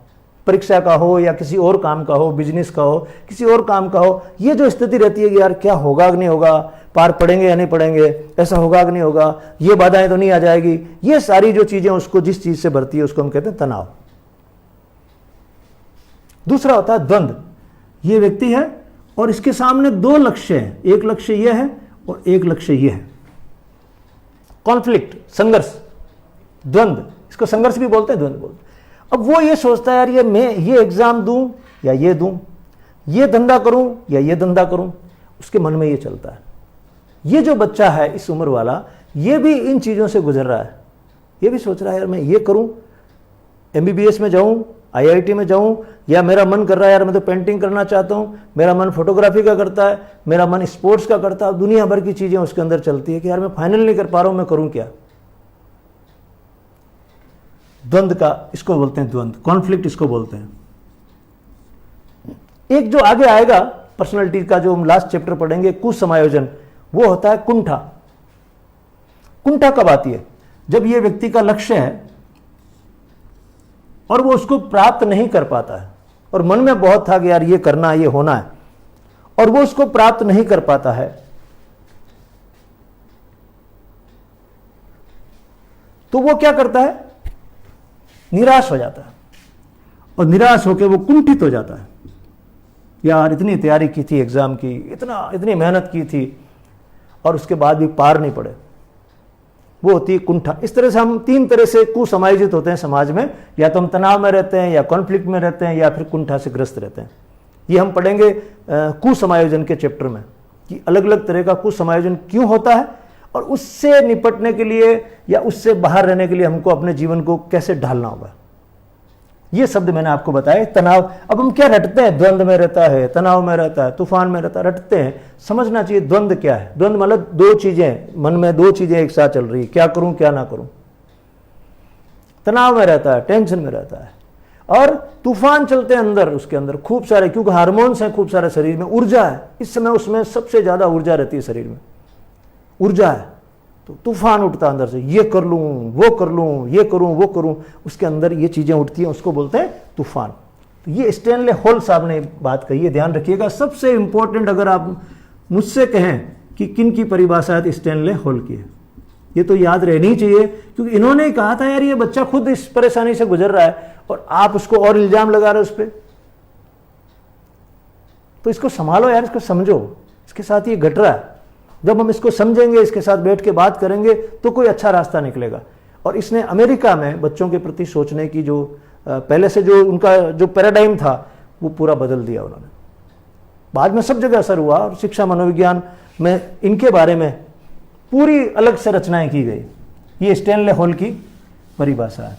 परीक्षा का हो या किसी और काम का हो, बिजनेस का हो, किसी और काम का हो। ये जो स्थिति रहती है कि यार क्या होगा कि नहीं होगा, पार पड़ेंगे या नहीं पड़ेंगे, ऐसा होगा कि नहीं होगा, ये बाधाएं तो नहीं आ जाएगी, ये सारी जो चीजें उसको जिस चीज से भरती है उसको हम कहते हैं तनाव। दूसरा होता है द्वंद्व। ये व्यक्ति है और इसके सामने 2 लक्ष्य हैं, एक लक्ष्य ये है और एक लक्ष्य ये है। कॉन्फ्लिक्ट, संघर्ष, द्वंद्व, इसको संघर्ष भी बोलते हैं, द्वंद्व बोलते हैं। अब वो ये सोचता है यार ये मैं ये एग्जाम दूं या ये दूं, ये धंधा करूं या ये धंधा करूं, उसके मन में ये चलता है। ये जो बच्चा है इस उम्र वाला, ये भी इन चीजों से गुजर रहा है। ये भी सोच रहा है यार मैं ये करूं, MBBS में जाऊं, IIT में जाऊं, या मेरा मन कर रहा है यार मैं तो पेंटिंग करना चाहता हूं, मेरा मन फोटोग्राफी का करता है, मेरा मन स्पोर्ट्स का करता है, दुनिया भर की चीजें उसके अंदर चलती है कि यार मैं फाइनल नहीं कर पा रहा हूं, मैं करूं क्या। द्वंद्व का इसको बोलते हैं, द्वंद्व, कॉन्फ्लिक्ट इसको बोलते हैं। एक जो आगे आएगा पर्सनालिटी का, जो हम लास्ट चैप्टर पढ़ेंगे, कुसमायोजन, वो होता है कुंठा। कुंठा कब आती है? जब ये व्यक्ति का लक्ष्य है और वो उसको प्राप्त नहीं कर पाता है, और मन में बहुत था कि यार ये करना है, ये होना है, और वो उसको प्राप्त नहीं कर पाता है, तो वो क्या करता है? निराश हो जाता है, और निराश होकर वो कुंठित हो जाता है। यार इतनी तैयारी की थी एग्जाम की, इतनी मेहनत की थी, और उसके बाद भी पार नहीं पड़े, वो होती है कुंठा। इस तरह से हम 3 तरह से कुसमायोजित होते हैं समाज में, या तो हम तनाव में रहते हैं, या कॉन्फ्लिक्ट में रहते हैं, या फिर कुंठा से ग्रस्त रहते हैं। ये हम पढ़ेंगे कुसमायोजन के चैप्टर में कि अलग अलग तरह का कुसमायोजन क्यों होता है, और उससे निपटने के लिए या उससे बाहर रहने के लिए हमको अपने जीवन को कैसे ढालना होगा। ये शब्द मैंने आपको बताए। तनाव, अब हम क्या रटते हैं? द्वंद्व में रहता है, तनाव में रहता है, तूफान में रहता है, रटते हैं। समझना चाहिए द्वंद्व क्या है। द्वंद्व मतलब 2 चीजें, मन में 2 चीजें एक साथ चल रही है, क्या करूं क्या ना करूं। तनाव में रहता है, टेंशन में रहता है, और तूफान चलते हैं अंदर, उसके अंदर खूब सारे, क्योंकि हार्मोन्स हैं खूब सारे शरीर में, ऊर्जा है इस समय, उसमें सबसे ज्यादा ऊर्जा रहती है शरीर में, ऊर्जा है, तो तूफान उठता अंदर से, ये कर लूं, वो कर लूं, ये करूं, वो करूं, उसके अंदर ये चीजें उठती हैं, उसको बोलते हैं तूफान। तो ये स्टैनले हॉल साहब ने बात कही है, ध्यान रखिएगा। सबसे इंपॉर्टेंट, अगर आप मुझसे कहें कि किन की परिभाषा है, स्टैनले हॉल की है, ये तो याद रहनी चाहिए, क्योंकि इन्होंने कहा था यार ये बच्चा खुद इस परेशानी से गुजर रहा है और आप उसको और इल्जाम लगा रहे हो उस पर, तो इसको संभालो यार, इसको समझो, इसके साथ ये घट रहा है। जब हम इसको समझेंगे, इसके साथ बैठ के बात करेंगे, तो कोई अच्छा रास्ता निकलेगा। और इसने अमेरिका में बच्चों के प्रति सोचने की जो पहले से जो उनका जो पैराडाइम था, वो पूरा बदल दिया उन्होंने। बाद में सब जगह असर हुआ, और शिक्षा मनोविज्ञान में इनके बारे में पूरी अलग से रचनाएं की गई। ये स्टैनले हॉल की परिभाषा है।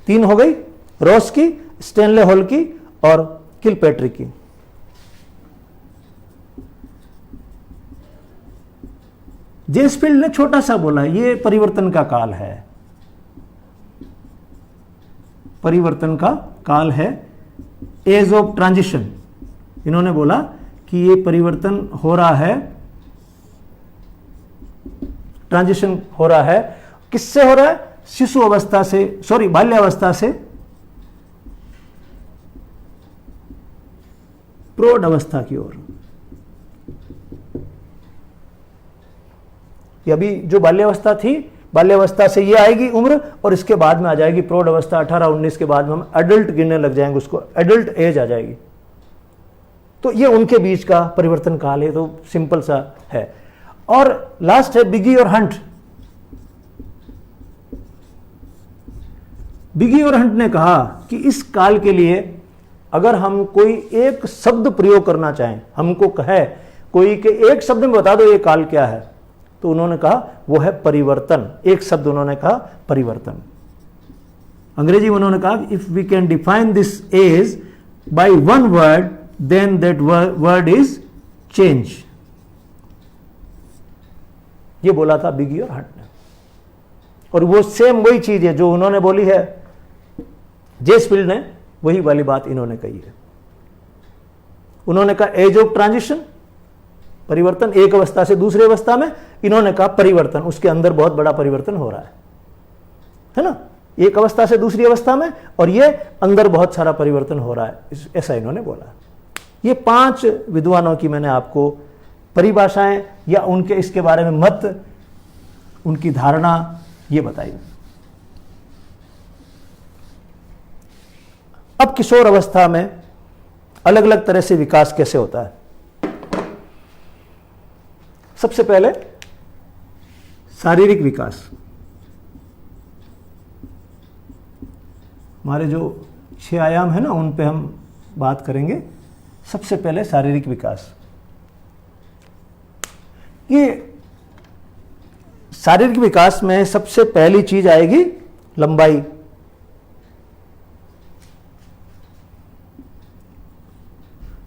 3 हो गई, रॉस की, स्टैनले हॉल की और किलपैट्रिक की। जेसफील्ड ने छोटा सा बोला, ये परिवर्तन का काल है, परिवर्तन का काल है, एज ऑफ ट्रांजिशन। इन्होंने बोला कि ये परिवर्तन हो रहा है, ट्रांजिशन हो रहा है। किससे हो रहा है? शिशु अवस्था से, सॉरी बाल्यावस्था से प्रौढ़ अवस्था की ओर। अभी जो बाल्यावस्था थी, बाल्यावस्था से ये आएगी उम्र, और इसके बाद में आ जाएगी प्रौढ़ अवस्था। 18-19 के बाद में हम एडल्ट गिनने लग जाएंगे, उसको एडल्ट एज आ जाएगी। तो ये उनके बीच का परिवर्तन काल है, तो सिंपल सा है। और लास्ट है बिगी और हंट। बिगी और हंट ने कहा कि इस काल के लिए अगर हम कोई एक शब्द प्रयोग करना चाहें, हमको कहे कोई के एक शब्द में बता दो ये काल क्या है, तो उन्होंने कहा वो है परिवर्तन। एक शब्द उन्होंने कहा परिवर्तन। अंग्रेजी में उन्होंने कहा if we can define this as by one word then that word is change. ये बोला था बिगी और हंट ने, और वो सेम वही चीज है जो उन्होंने बोली है जेसफील्ड ने, वही वाली बात इन्होंने कही है। उन्होंने कहा एज ऑफ ट्रांजिशन, परिवर्तन, एक अवस्था से दूसरी अवस्था में। इन्होंने कहा परिवर्तन, उसके अंदर बहुत बड़ा परिवर्तन हो रहा है ना, एक अवस्था से दूसरी अवस्था में, और ये अंदर बहुत सारा परिवर्तन हो रहा है, ऐसा इन्होंने बोला। ये 5 विद्वानों की मैंने आपको परिभाषाएं या उनके इसके बारे में मत, उनकी धारणा ये बताई। अब किशोर अवस्था में अलग अलग तरह से विकास कैसे होता है। सबसे पहले शारीरिक विकास। हमारे जो 6 आयाम है ना, उन पे हम बात करेंगे। सबसे पहले शारीरिक विकास। ये शारीरिक विकास में सबसे पहली चीज आएगी लंबाई।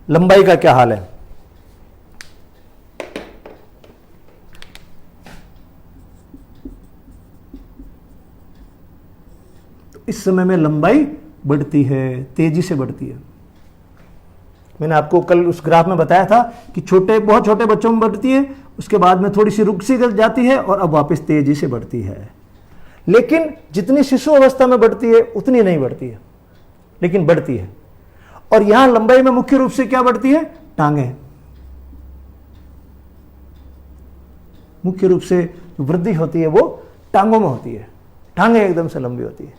लंबाई का क्या हाल है? तो इस समय में लंबाई बढ़ती है, तेजी से बढ़ती है। मैंने आपको कल उस ग्राफ में बताया था कि बहुत छोटे बच्चों में बढ़ती है, उसके बाद में थोड़ी सी रुक सी जाती है और अब वापस तेजी से बढ़ती है। लेकिन जितनी शिशु अवस्था में बढ़ती है उतनी नहीं बढ़ती है, लेकिन बढ़ती है। और यहां लंबाई में मुख्य रूप से क्या बढ़ती है? टांगे। मुख्य रूप से जो वृद्धि होती है वो टांगों में होती है। टांगे एकदम से लंबी होती है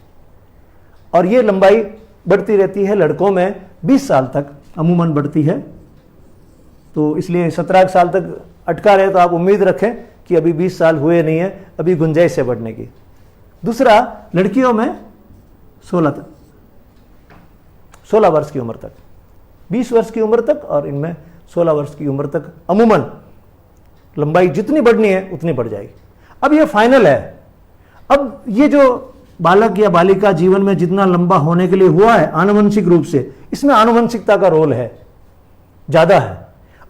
और ये लंबाई बढ़ती रहती है। लड़कों में 20 साल तक अमूमन बढ़ती है। तो इसलिए 17 साल तक अटका रहे तो आप उम्मीद रखें कि अभी 20 साल हुए नहीं है, अभी गुंजाइश है बढ़ने की। दूसरा, लड़कियों में 16 वर्ष की उम्र तक, 20 वर्ष की उम्र तक और इनमें 16 वर्ष की उम्र तक अमूमन लंबाई जितनी बढ़नी है उतनी बढ़ जाएगी। अब ये फाइनल है। अब ये जो बालक या बालिका जीवन में जितना लंबा होने के लिए हुआ है आनुवंशिक रूप से, इसमें आनुवंशिकता का रोल है, ज्यादा है।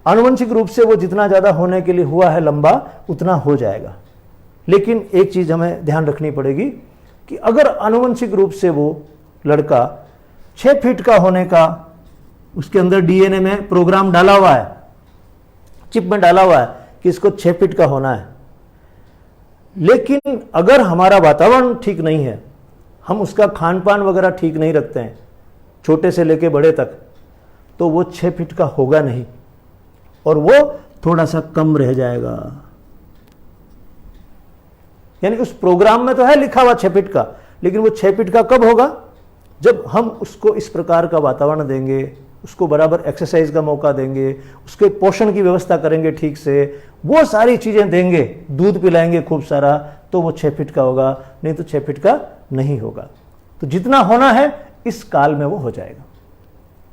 आनुवंशिक रूप से वो जितना ज्यादा होने के लिए हुआ है लंबा, उतना हो जाएगा। लेकिन एक चीज हमें ध्यान रखनी पड़ेगी कि अगर आनुवंशिक रूप से वो लड़का 6 फीट का होने का उसके अंदर डीएनए में प्रोग्राम डाला हुआ है, चिप में डाला हुआ है कि इसको 6 फीट का होना है, लेकिन अगर हमारा वातावरण ठीक नहीं है, हम उसका खान पान वगैरह ठीक नहीं रखते हैं छोटे से लेके बड़े तक, तो वो 6 फीट का होगा नहीं और वो थोड़ा सा कम रह जाएगा। यानी उस प्रोग्राम में तो है लिखा हुआ 6 फीट का, लेकिन वो 6 फीट का कब होगा? जब हम उसको इस प्रकार का वातावरण देंगे, उसको बराबर एक्सरसाइज का मौका देंगे, उसके पोषण की व्यवस्था करेंगे ठीक से, वो सारी चीजें देंगे, दूध पिलाएंगे खूब सारा, तो वो 6 फीट का होगा, नहीं तो 6 फीट का नहीं होगा। तो जितना होना है इस काल में वो हो जाएगा।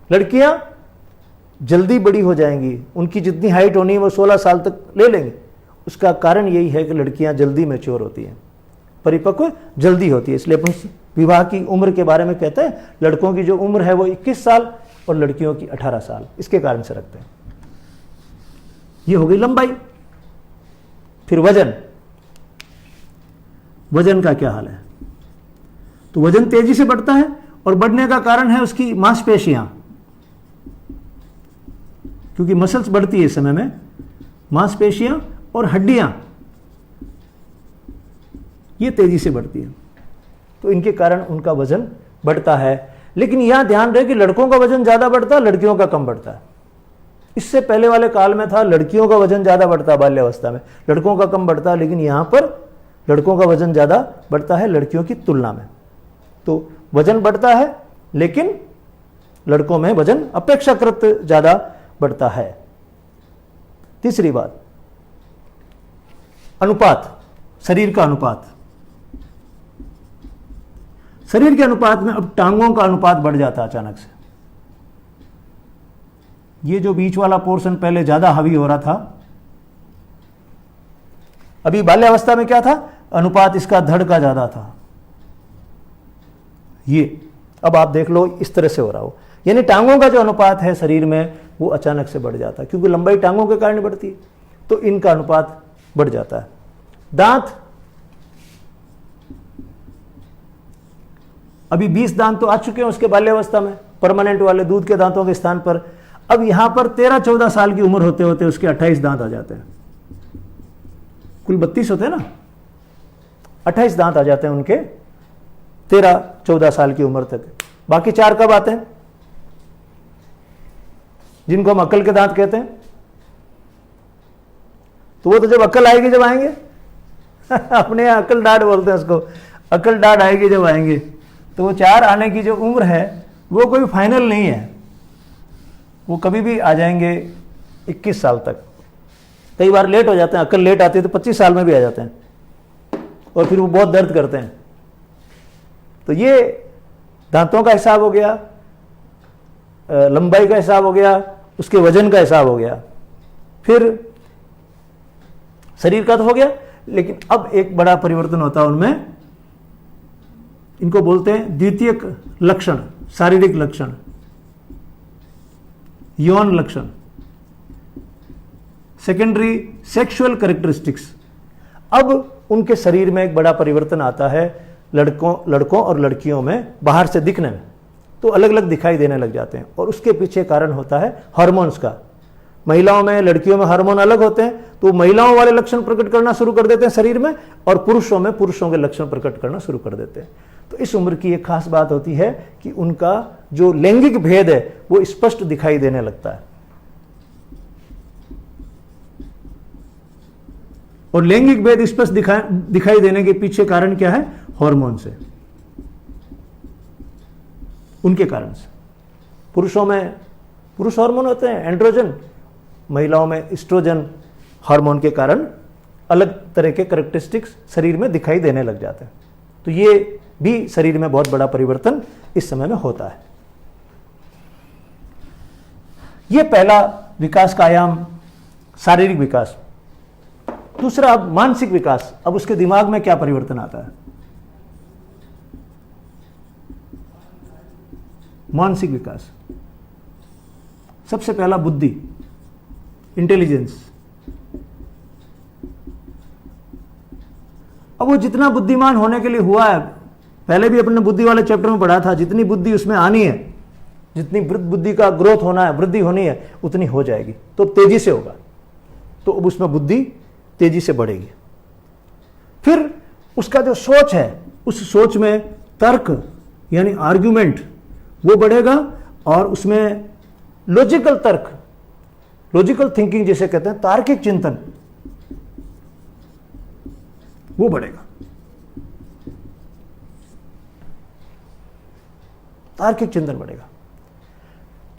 लड़कियां जल्दी बड़ी हो जाएंगी, उनकी जितनी हाइट होनी है वो 16 साल तक ले लेंगे। उसका कारण यही है कि लड़कियां जल्दी मैच्योर होती हैं, परिपक्व जल्दी होती है। इसलिए अपन विवाह की उम्र के बारे में कहते हैं, लड़कों की जो उम्र है वो 21 साल और लड़कियों की 18 साल, इसके कारण से रखते हैं। ये हो गई लंबाई। फिर वजन। वजन का क्या हाल है? तो वजन तेजी से बढ़ता है और बढ़ने का कारण है उसकी मांसपेशियां, क्योंकि मसल्स बढ़ती है इस समय में, मांसपेशियां और हड्डियां ये तेजी से बढ़ती है, तो इनके कारण उनका वजन बढ़ता है। लेकिन यहां ध्यान रहे कि लड़कों का वजन ज्यादा बढ़ता है, लड़कियों का कम बढ़ता है। इससे पहले वाले काल में था लड़कियों का वजन ज्यादा बढ़ता है बाल्यावस्था में, लड़कों का कम बढ़ता है, लेकिन यहां पर लड़कों का वजन ज्यादा बढ़ता है लड़कियों की तुलना में। तो वजन बढ़ता है, लेकिन लड़कों में वजन अपेक्षाकृत ज्यादा बढ़ता है। तीसरी बात, अनुपात, शरीर का अनुपात। शरीर के अनुपात में अब टांगों का अनुपात बढ़ जाता है अचानक से। ये जो बीच वाला पोर्शन पहले ज्यादा हावी हो रहा था, अभी बाल्यावस्था में क्या था? अनुपात इसका धड़ का ज्यादा था। ये अब आप देख लो इस तरह से हो रहा हो, यानी टांगों का जो अनुपात है शरीर में वो अचानक से बढ़ जाता है, क्योंकि लंबाई टांगों के कारण बढ़ती है, तो इनका अनुपात बढ़ जाता है। दांत, अभी 20 दांत तो आ चुके हैं उसके बाल्यावस्था में, परमानेंट वाले दूध के दांतों के स्थान पर। अब यहां पर 13-14 साल की उम्र होते होते उसके 28 दांत आ जाते हैं। कुल 32 होते हैं ना, 28 दांत आ जाते हैं उनके 13-14 साल की उम्र तक। बाकी 4 कब आते हैं? जिनको हम अक्ल के दांत कहते हैं। तो वो तो जब अक्ल आएगी जब आएंगे अपने यहाँ अक्ल डाढ़ बोलते हैं उसको, अक्ल डाढ़ आएगी जब आएंगे। तो वो 4 आने की जो उम्र है वो कोई फाइनल नहीं है, वो कभी भी आ जाएंगे 21 साल तक। कई बार लेट हो जाते हैं, अक्ल लेट आती है तो 25 साल में भी आ जाते हैं और फिर वो बहुत दर्द करते हैं। तो ये दांतों का हिसाब हो गया, लंबाई का हिसाब हो गया, उसके वजन का हिसाब हो गया। फिर शरीर का तो हो गया, लेकिन अब एक बड़ा परिवर्तन होता है उनमें, इनको बोलते हैं द्वितीयक लक्षण, शारीरिक लक्षण, यौन लक्षण, सेकेंडरी सेक्सुअल कैरेक्टरिस्टिक्स। अब उनके शरीर में एक बड़ा परिवर्तन आता है, लड़कों और लड़कियों में बाहर से दिखने में तो अलग अलग दिखाई देने लग जाते हैं, और उसके पीछे कारण होता है हार्मोन्स का। महिलाओं में, लड़कियों में हार्मोन अलग होते हैं, तो महिलाओं वाले लक्षण प्रकट करना शुरू कर देते हैं शरीर में, और पुरुषों में पुरुषों के लक्षण प्रकट करना शुरू कर देते हैं। तो इस उम्र की एक खास बात होती है कि उनका जो लैंगिक भेद है वो स्पष्ट दिखाई देने लगता है, और लैंगिक भेद स्पष्ट दिखाई देने के पीछे कारण क्या है? हार्मोन से, उनके कारण से। पुरुषों में पुरुष हार्मोन होते हैं एंड्रोजन, महिलाओं में एस्ट्रोजन हार्मोन के कारण अलग तरह के कैरेक्टरिस्टिक्स शरीर में दिखाई देने लग जाते हैं। तो ये भी शरीर में बहुत बड़ा परिवर्तन इस समय में होता है। ये पहला विकास का आयाम शारीरिक विकास। दूसरा, अब मानसिक विकास। अब उसके दिमाग में क्या परिवर्तन आता है? मानसिक विकास। सबसे पहला बुद्धि, इंटेलिजेंस। अब वो जितना बुद्धिमान होने के लिए हुआ है, पहले भी अपने बुद्धि वाले चैप्टर में पढ़ा था, जितनी बुद्धि उसमें आनी है, जितनी बुद्धि का ग्रोथ होना है, वृद्धि होनी है, उतनी हो जाएगी, तो तेजी से होगा। तो अब उसमें बुद्धि तेजी से बढ़ेगी। फिर उसका जो सोच है, उस सोच में तर्क यानी आर्ग्यूमेंट वो बढ़ेगा, और उसमें लॉजिकल तर्क, लॉजिकल थिंकिंग जिसे कहते हैं, तार्किक चिंतन, वो बढ़ेगा। तार्किक चिंतन बढ़ेगा।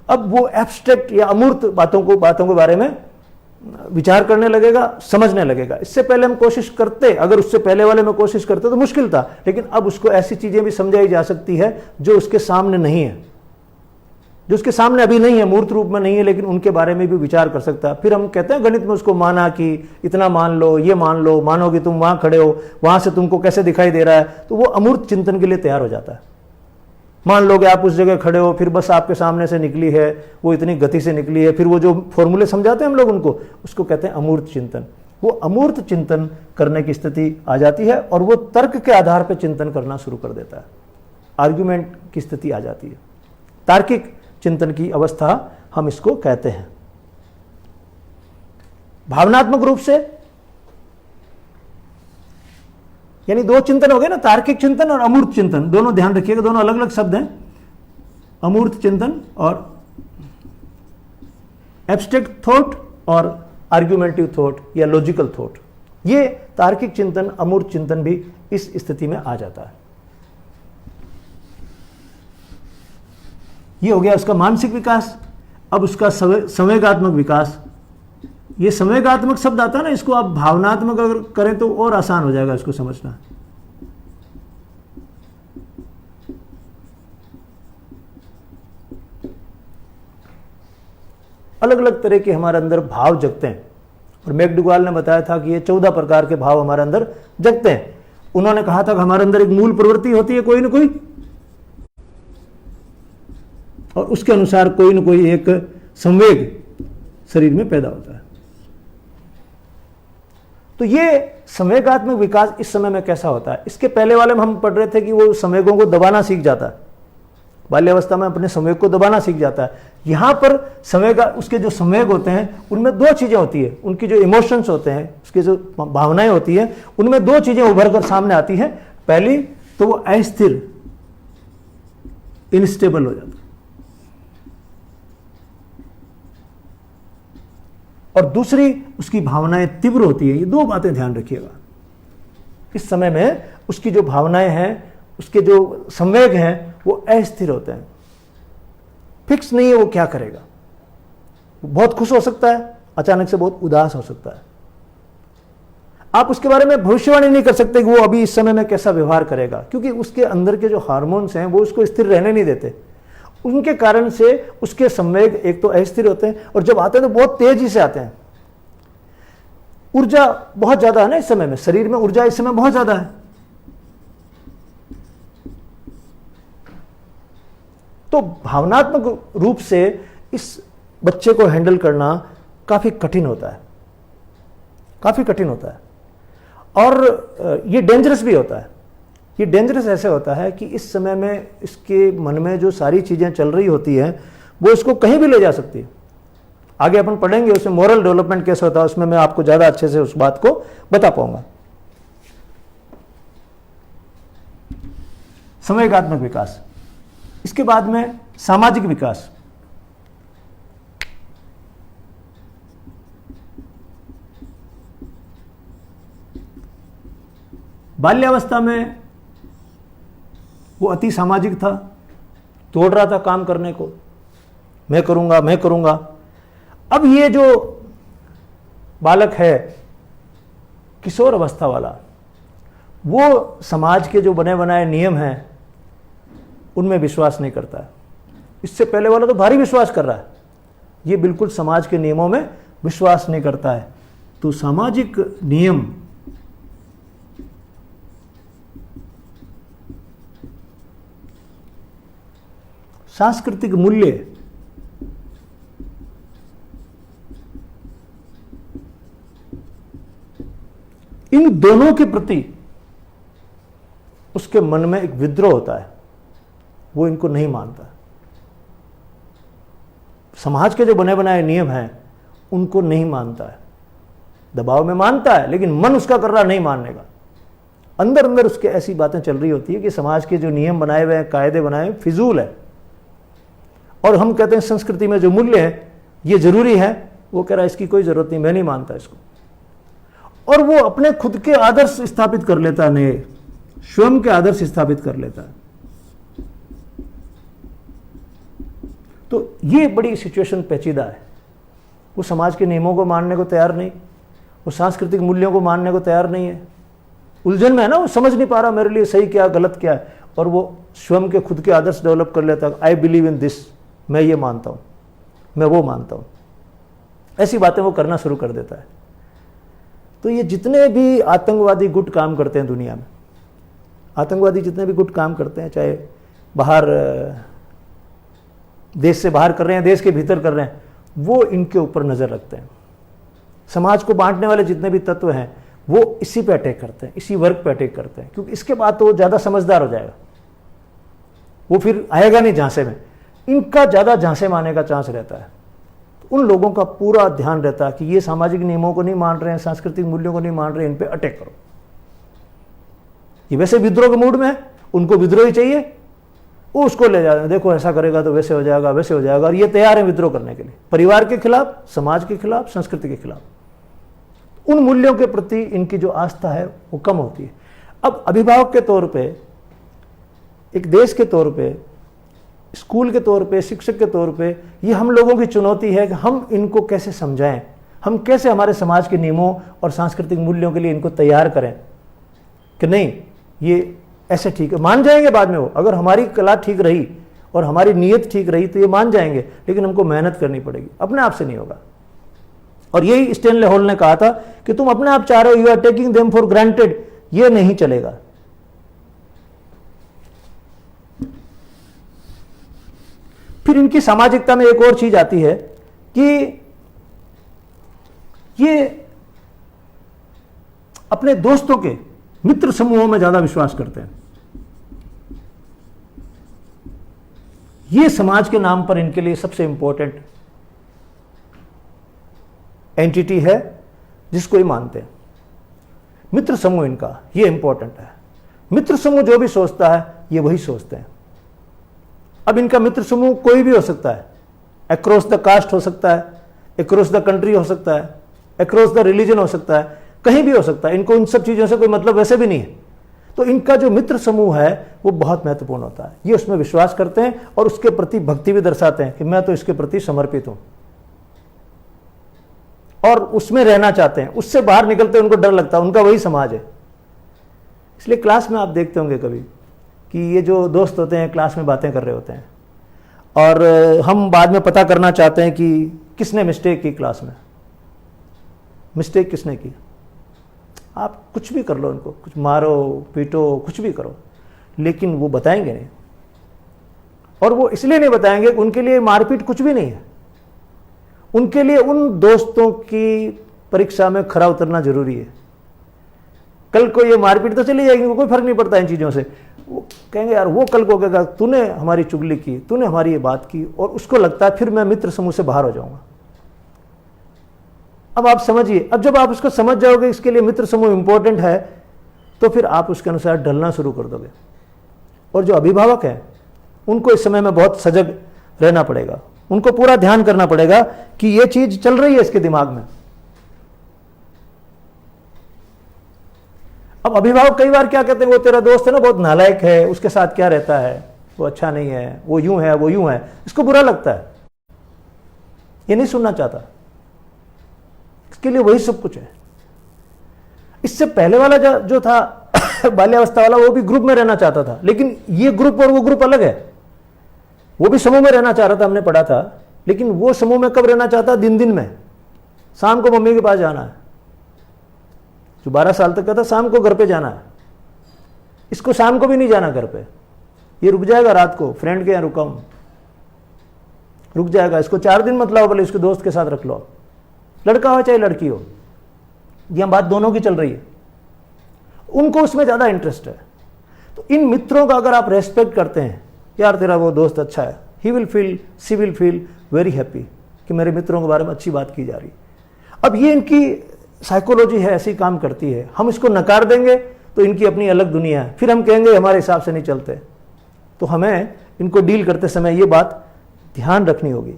अब वो एब्स्ट्रैक्ट या अमूर्त बातों के बारे में विचार करने लगेगा, समझने लगेगा। इससे पहले हम कोशिश करते, अगर उससे पहले वाले में कोशिश करते तो मुश्किल था, लेकिन अब उसको ऐसी चीजें भी समझाई जा सकती है जो उसके सामने नहीं है, जो उसके सामने अभी नहीं है, मूर्त रूप में नहीं है, लेकिन उनके बारे में भी विचार कर सकता है। फिर हम कहते हैं गणित में उसको माना कि इतना मान लो, ये मान लो, मानो कि तुम वहां खड़े हो, वहां से तुमको कैसे दिखाई दे रहा है, तो वो अमूर्त चिंतन के लिए तैयार हो जाता है। मान लो कि आप उस जगह खड़े हो, फिर बस आपके सामने से निकली है, वो इतनी गति से निकली है, फिर वो जो फॉर्मूले समझाते हैं हम लोग उनको, उसको कहते हैं अमूर्त चिंतन। वो अमूर्त चिंतन करने की स्थिति आ जाती है, और वो तर्क के आधार पर चिंतन करना शुरू कर देता है, आर्ग्यूमेंट की स्थिति आ जाती है। तार्किक चिंतन की अवस्था हम इसको कहते हैं। भावनात्मक रूप से, यानी दो चिंतन हो गए ना, तार्किक चिंतन और अमूर्त चिंतन, दोनों ध्यान रखिएगा, दोनों अलग अलग शब्द हैं। अमूर्त चिंतन और एब्स्ट्रैक्ट थॉट और आर्ग्यूमेंटिव थॉट या लॉजिकल थॉट, ये तार्किक चिंतन, अमूर्त चिंतन भी इस स्थिति में आ जाता है। ये हो गया उसका मानसिक विकास। अब उसका संवेगात्मक विकास। ये संवेगात्मक शब्द आता है ना, इसको आप भावनात्मक अगर करें तो और आसान हो जाएगा इसको समझना। अलग अलग तरह के हमारे अंदर भाव जगते हैं, और मैकडुगाल ने बताया था कि ये 14 प्रकार के भाव हमारे अंदर जगते हैं। उन्होंने कहा था कि हमारे अंदर एक मूल प्रवृत्ति होती है कोई ना कोई, और उसके अनुसार कोई ना कोई एक संवेग शरीर में पैदा होता है। तो ये संवेगात्मक विकास इस समय में कैसा होता है? इसके पहले वाले में हम पढ़ रहे थे कि वो संवेगों को दबाना सीख जाता है, बाल्यावस्था में अपने संवेग को दबाना सीख जाता है। यहां पर उसके जो संवेग होते हैं उनमें दो चीजें होती है, उनकी जो इमोशंस होते हैं, उसकी जो भावनाएं होती है, उनमें दो चीजें उभर कर सामने आती हैं। पहली तो वो अस्थिर, इनस्टेबल हो जाता है, और दूसरी उसकी भावनाएं तीव्र होती है। ये दो बातें ध्यान रखिएगा। इस समय में उसकी जो भावनाएं हैं, उसके जो संवेग हैं, वो अस्थिर होते हैं, फिक्स नहीं है वो क्या करेगा। बहुत खुश हो सकता है, अचानक से बहुत उदास हो सकता है। आप उसके बारे में भविष्यवाणी नहीं कर सकते कि वो अभी इस समय में कैसा व्यवहार करेगा, क्योंकि उसके अंदर के जो हार्मोन्स हैं वो उसको स्थिर रहने नहीं देते। उनके कारण से उसके संवेग एक तो अस्थिर होते हैं, और जब आते हैं तो बहुत तेजी से आते हैं। ऊर्जा बहुत ज्यादा है ना इस समय में, शरीर में ऊर्जा इस समय बहुत ज्यादा है। तो भावनात्मक रूप से इस बच्चे को हैंडल करना काफी कठिन होता है, काफी कठिन होता है, और ये डेंजरस भी होता है। ये डेंजरस ऐसे होता है कि इस समय में इसके मन में जो सारी चीजें चल रही होती हैं वो इसको कहीं भी ले जा सकती है। आगे अपन पढ़ेंगे उसमें मोरल डेवलपमेंट कैसे होता है, उसमें मैं आपको ज्यादा अच्छे से उस बात को बता पाऊंगा। संवेगात्मक विकास, इसके बाद में सामाजिक विकास। बाल्यावस्था में वो अति सामाजिक था, दौड़ रहा था काम करने को, मैं करूंगा मैं करूंगा। अब ये जो बालक है किशोर अवस्था वाला, वो समाज के जो बने बनाए नियम हैं उनमें विश्वास नहीं करता है। इससे पहले वाला तो भारी विश्वास कर रहा है, ये बिल्कुल समाज के नियमों में विश्वास नहीं करता है। तो सामाजिक नियम, सांस्कृतिक मूल्य, इन दोनों के प्रति उसके मन में एक विद्रोह होता है, वो इनको नहीं मानता। समाज के जो बने बनाए नियम हैं उनको नहीं मानता है, दबाव में मानता है लेकिन मन उसका कर रहा नहीं मानने का। अंदर अंदर उसके ऐसी बातें चल रही होती है कि समाज के जो नियम बनाए हुए हैं, कायदे बनाए हुए, फिजूल है। और हम कहते हैं संस्कृति में जो मूल्य है ये जरूरी है, वो कह रहा है इसकी कोई जरूरत नहीं, मैं नहीं मानता इसको। और वो अपने खुद के आदर्श स्थापित कर लेता है, नए स्वयं के आदर्श स्थापित कर लेता है। तो ये बड़ी सिचुएशन पेचीदा है। वो समाज के नियमों को मानने को तैयार नहीं, वो सांस्कृतिक मूल्यों को मानने को तैयार नहीं है, उलझन में है ना, वो समझ नहीं पा रहा मेरे लिए सही क्या गलत क्या है। और वो स्वयं के खुद के आदर्श डेवलप कर लेता है, आई बिलीव इन दिस, मैं ये मानता हूं, मैं वो मानता हूं, ऐसी बातें वो करना शुरू कर देता है। तो ये जितने भी आतंकवादी गुट काम करते हैं दुनिया में, आतंकवादी जितने भी गुट काम करते हैं, चाहे बाहर देश से बाहर कर रहे हैं, देश के भीतर कर रहे हैं, वो इनके ऊपर नजर रखते हैं। समाज को बांटने वाले जितने भी तत्व हैं वो इसी पे अटैक करते हैं, इसी वर्ग पे अटैक करते हैं, क्योंकि इसके बाद तो वो ज्यादा समझदार हो जाएगा, वो फिर आएगा नहीं झांसे में। इनका ज्यादा झांसे में आने का चांस रहता है। तो उन लोगों का पूरा ध्यान रहता है कि ये सामाजिक नियमों को नहीं मान रहे हैं, सांस्कृतिक मूल्यों को नहीं मान रहे हैं, इन पे अटैक करो। ये वैसे विद्रोह के मूड में है, उनको विद्रोही चाहिए, वो उसको ले जा रहे हैं, देखो ऐसा करेगा तो वैसे हो जाएगा, वैसे हो जाएगा, और ये तैयार है विद्रोह करने के लिए, परिवार के खिलाफ, समाज के खिलाफ, संस्कृति के खिलाफ। उन मूल्यों के प्रति इनकी जो आस्था है वो कम होती है। अब अभिभावक के तौर पे, एक देश के तौर पे, स्कूल के तौर पे, शिक्षक के तौर पे, ये हम लोगों की चुनौती है कि हम इनको कैसे समझाएं, हम कैसे हमारे समाज के नियमों और सांस्कृतिक मूल्यों के लिए इनको तैयार करें कि नहीं ये ऐसे ठीक है। मान जाएंगे बाद में वो, अगर हमारी कला ठीक रही और हमारी नीयत ठीक रही तो ये मान जाएंगे, लेकिन हमको मेहनत करनी पड़ेगी, अपने आप से नहीं होगा। और यही स्टैनले हॉल ने कहा था कि तुम अपने आप चाह रहे हो, you are taking them for granted, ये नहीं चलेगा। फिर इनकी सामाजिकता में एक और चीज आती है कि ये अपने दोस्तों के, मित्र समूहों में ज्यादा विश्वास करते हैं। ये समाज के नाम पर इनके लिए सबसे इंपॉर्टेंट एंटिटी है जिसको ये मानते हैं। मित्र समूह इनका ये इंपॉर्टेंट है। मित्र समूह जो भी सोचता है ये वही सोचते हैं। अब इनका मित्र समूह कोई भी हो सकता है, अक्रॉस द कास्ट हो सकता है, अक्रॉस द कंट्री हो सकता है, अक्रॉस द रिलीजन हो सकता है, कहीं भी हो सकता है। इनको इन सब चीजों से कोई मतलब वैसे भी नहीं है। तो इनका जो मित्र समूह है वो बहुत महत्वपूर्ण होता है। ये उसमें विश्वास करते हैं और उसके प्रति भक्ति भी दर्शाते हैं कि मैं तो इसके प्रति समर्पित हूं, और उसमें रहना चाहते हैं। उससे बाहर निकलते उनको डर लगता है, उनका वही समाज है। इसलिए क्लास में आप देखते होंगे कभी कि ये जो दोस्त होते हैं क्लास में बातें कर रहे होते हैं, और हम बाद में पता करना चाहते हैं कि किसने मिस्टेक की क्लास में, मिस्टेक किसने की। आप कुछ भी कर लो, उनको कुछ मारो पीटो कुछ भी करो, लेकिन वो बताएंगे नहीं। और वो इसलिए नहीं बताएंगे कि उनके लिए मारपीट कुछ भी नहीं है। उनके लिए उन दोस्तों की परीक्षा में खरा उतरना जरूरी है। कल को ये मारपीट तो चली जाएगी, कोई फर्क नहीं पड़ता इन चीज़ों से। वो कहेंगे यार, वो कल को कहेगा तूने हमारी चुगली की, तूने हमारी ये बात की, और उसको लगता है फिर मैं मित्र समूह से बाहर हो जाऊंगा। अब आप समझिए, अब जब आप उसको समझ जाओगे इसके लिए मित्र समूह इंपॉर्टेंट है, तो फिर आप उसके अनुसार ढलना शुरू कर दोगे। और जो अभिभावक हैं उनको इस समय में बहुत सजग रहना पड़ेगा। उनको पूरा ध्यान करना पड़ेगा कि ये चीज चल रही है इसके दिमाग में। अब अभिभावक कई बार क्या कहते हैं, वो तेरा दोस्त है ना, बहुत नालायक है, उसके साथ क्या रहता है, वो अच्छा नहीं है, वो यूं है, वो यूं है। इसको बुरा लगता है, ये नहीं सुनना चाहता। इसके लिए वही सब कुछ है। इससे पहले वाला जो था बाल्यावस्था वाला, वो भी ग्रुप में रहना चाहता था, लेकिन ये ग्रुप और वो ग्रुप अलग है। वो भी समूह में रहना चाह रहा था, हमने पढ़ा था, लेकिन वो समूह में कब रहना चाहता, दिन दिन में। शाम को मम्मी के पास जाना है, जो 12 साल तक का था, शाम को घर पे जाना है। इसको शाम को भी नहीं जाना घर पे, ये रुक जाएगा रात को, फ्रेंड के यहाँ रुक जाएगा। इसको 4 दिन मत लाओ, बोले इसके दोस्त के साथ रख लो, लड़का हो चाहे लड़की हो। यह बात दोनों की चल रही है, उनको उसमें ज्यादा इंटरेस्ट है। तो इन मित्रों का अगर आप रेस्पेक्ट करते हैं, यार तेरा वो दोस्त अच्छा है, he will feel, she will feel very happy कि मेरे मित्रों के बारे में अच्छी बात की जा रही। अब ये इनकी साइकोलॉजी है, ऐसी काम करती है। हम इसको नकार देंगे तो इनकी अपनी अलग दुनिया है, फिर हम कहेंगे हमारे हिसाब से नहीं चलते। तो हमें इनको डील करते समय ये बात ध्यान रखनी होगी।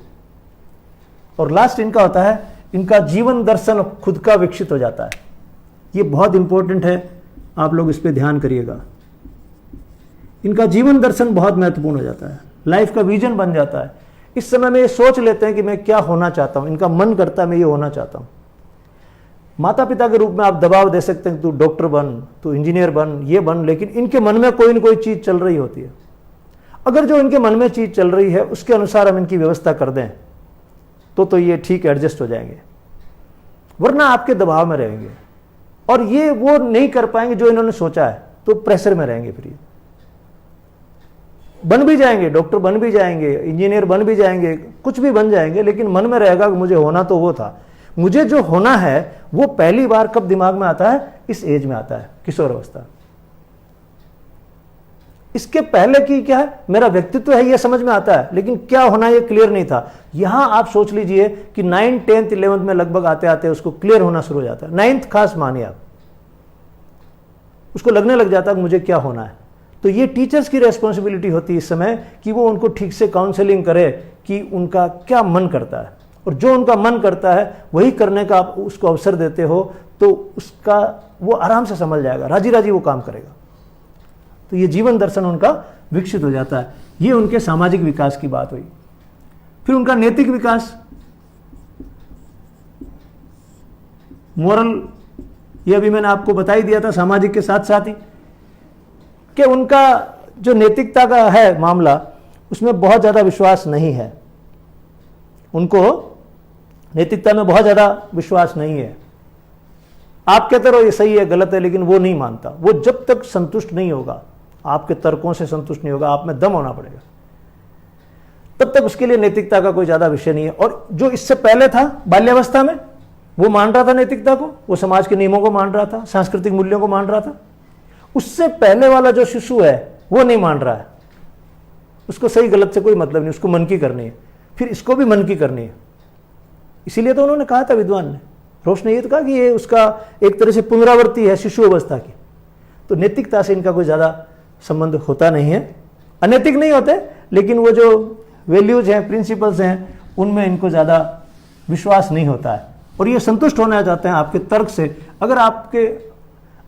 और लास्ट इनका होता है, इनका जीवन दर्शन खुद का विकसित हो जाता है। ये बहुत इंपॉर्टेंट है, आप लोग इस पर ध्यान करिएगा। इनका जीवन दर्शन बहुत महत्वपूर्ण हो जाता है, लाइफ का विजन बन जाता है। इस समय में ये सोच लेते हैं कि मैं क्या होना चाहता हूं, इनका मन करता है मैं ये होना चाहता हूं। माता पिता के रूप में आप दबाव दे सकते हैं, तू डॉक्टर बन, तू इंजीनियर बन, ये बन, लेकिन इनके मन में कोई ना कोई चीज चल रही होती है। अगर जो इनके मन में चीज चल रही है उसके अनुसार हम इनकी व्यवस्था कर दें तो ये ठीक एडजस्ट हो जाएंगे, वरना आपके दबाव में रहेंगे और ये वो नहीं कर पाएंगे जो इन्होंने सोचा है, तो प्रेशर में रहेंगे। फिर बन भी जाएंगे, डॉक्टर बन भी जाएंगे, इंजीनियर बन भी जाएंगे, कुछ भी बन जाएंगे, लेकिन मन में रहेगा कि मुझे होना तो वो था। मुझे जो होना है वो पहली बार कब दिमाग में आता है, इस एज में आता है, किशोर अवस्था। इसके पहले की क्या है, मेरा व्यक्तित्व है, ये समझ में आता है, लेकिन क्या होना ये क्लियर नहीं था। यहां आप सोच लीजिए कि 9th 10th 11th में लगभग आते आते उसको क्लियर होना शुरू हो जाता है। 9th खास मानिए आप, उसको लगने लग जाता है कि मुझे क्या होना है। तो ये टीचर्स की रेस्पॉन्सिबिलिटी होती है इस समय कि वो उनको ठीक से काउंसलिंग करे कि उनका क्या मन करता है, और जो उनका मन करता है वही करने का आप उसको अवसर देते हो, तो उसका वो आराम से समझ जाएगा, राजी राजी वो काम करेगा। तो ये जीवन दर्शन उनका विकसित हो जाता है। ये उनके सामाजिक विकास की बात हुई। फिर उनका नैतिक विकास, मोरल, ये अभी मैंने आपको बता ही दिया था, सामाजिक के साथ साथ ही कि उनका जो नैतिकता का है मामला, उसमें बहुत ज्यादा विश्वास नहीं है। उनको नैतिकता में बहुत ज्यादा विश्वास नहीं है। आप कहते रहो ये सही है गलत है, लेकिन वो नहीं मानता। वो जब तक संतुष्ट नहीं होगा, आपके तर्कों से संतुष्ट नहीं होगा, आप में दम होना पड़ेगा, तब तक उसके लिए नैतिकता का कोई ज्यादा विषय नहीं है। और जो इससे पहले था बाल्यावस्था में, वो मान रहा था नैतिकता को, वो समाज के नियमों को मान रहा था, सांस्कृतिक मूल्यों को मान रहा था। उससे पहले वाला जो शिशु है वो नहीं मान रहा है, उसको सही गलत से कोई मतलब नहीं, उसको मन की करनी है। फिर इसको भी मन की करनी है। इसीलिए तो उन्होंने कहा था, विद्वान ने, रोश ने ये तो कहा कि ये उसका एक तरह से पुनरावृत्ति है शिशु अवस्था की। तो नैतिकता से इनका कोई ज्यादा संबंध होता नहीं है। अनैतिक नहीं होते, लेकिन वो जो वैल्यूज हैं, प्रिंसिपल्स हैं, उनमें इनको ज्यादा विश्वास नहीं होता है। और ये संतुष्ट होना चाहते हैं आपके तर्क से। अगर आपके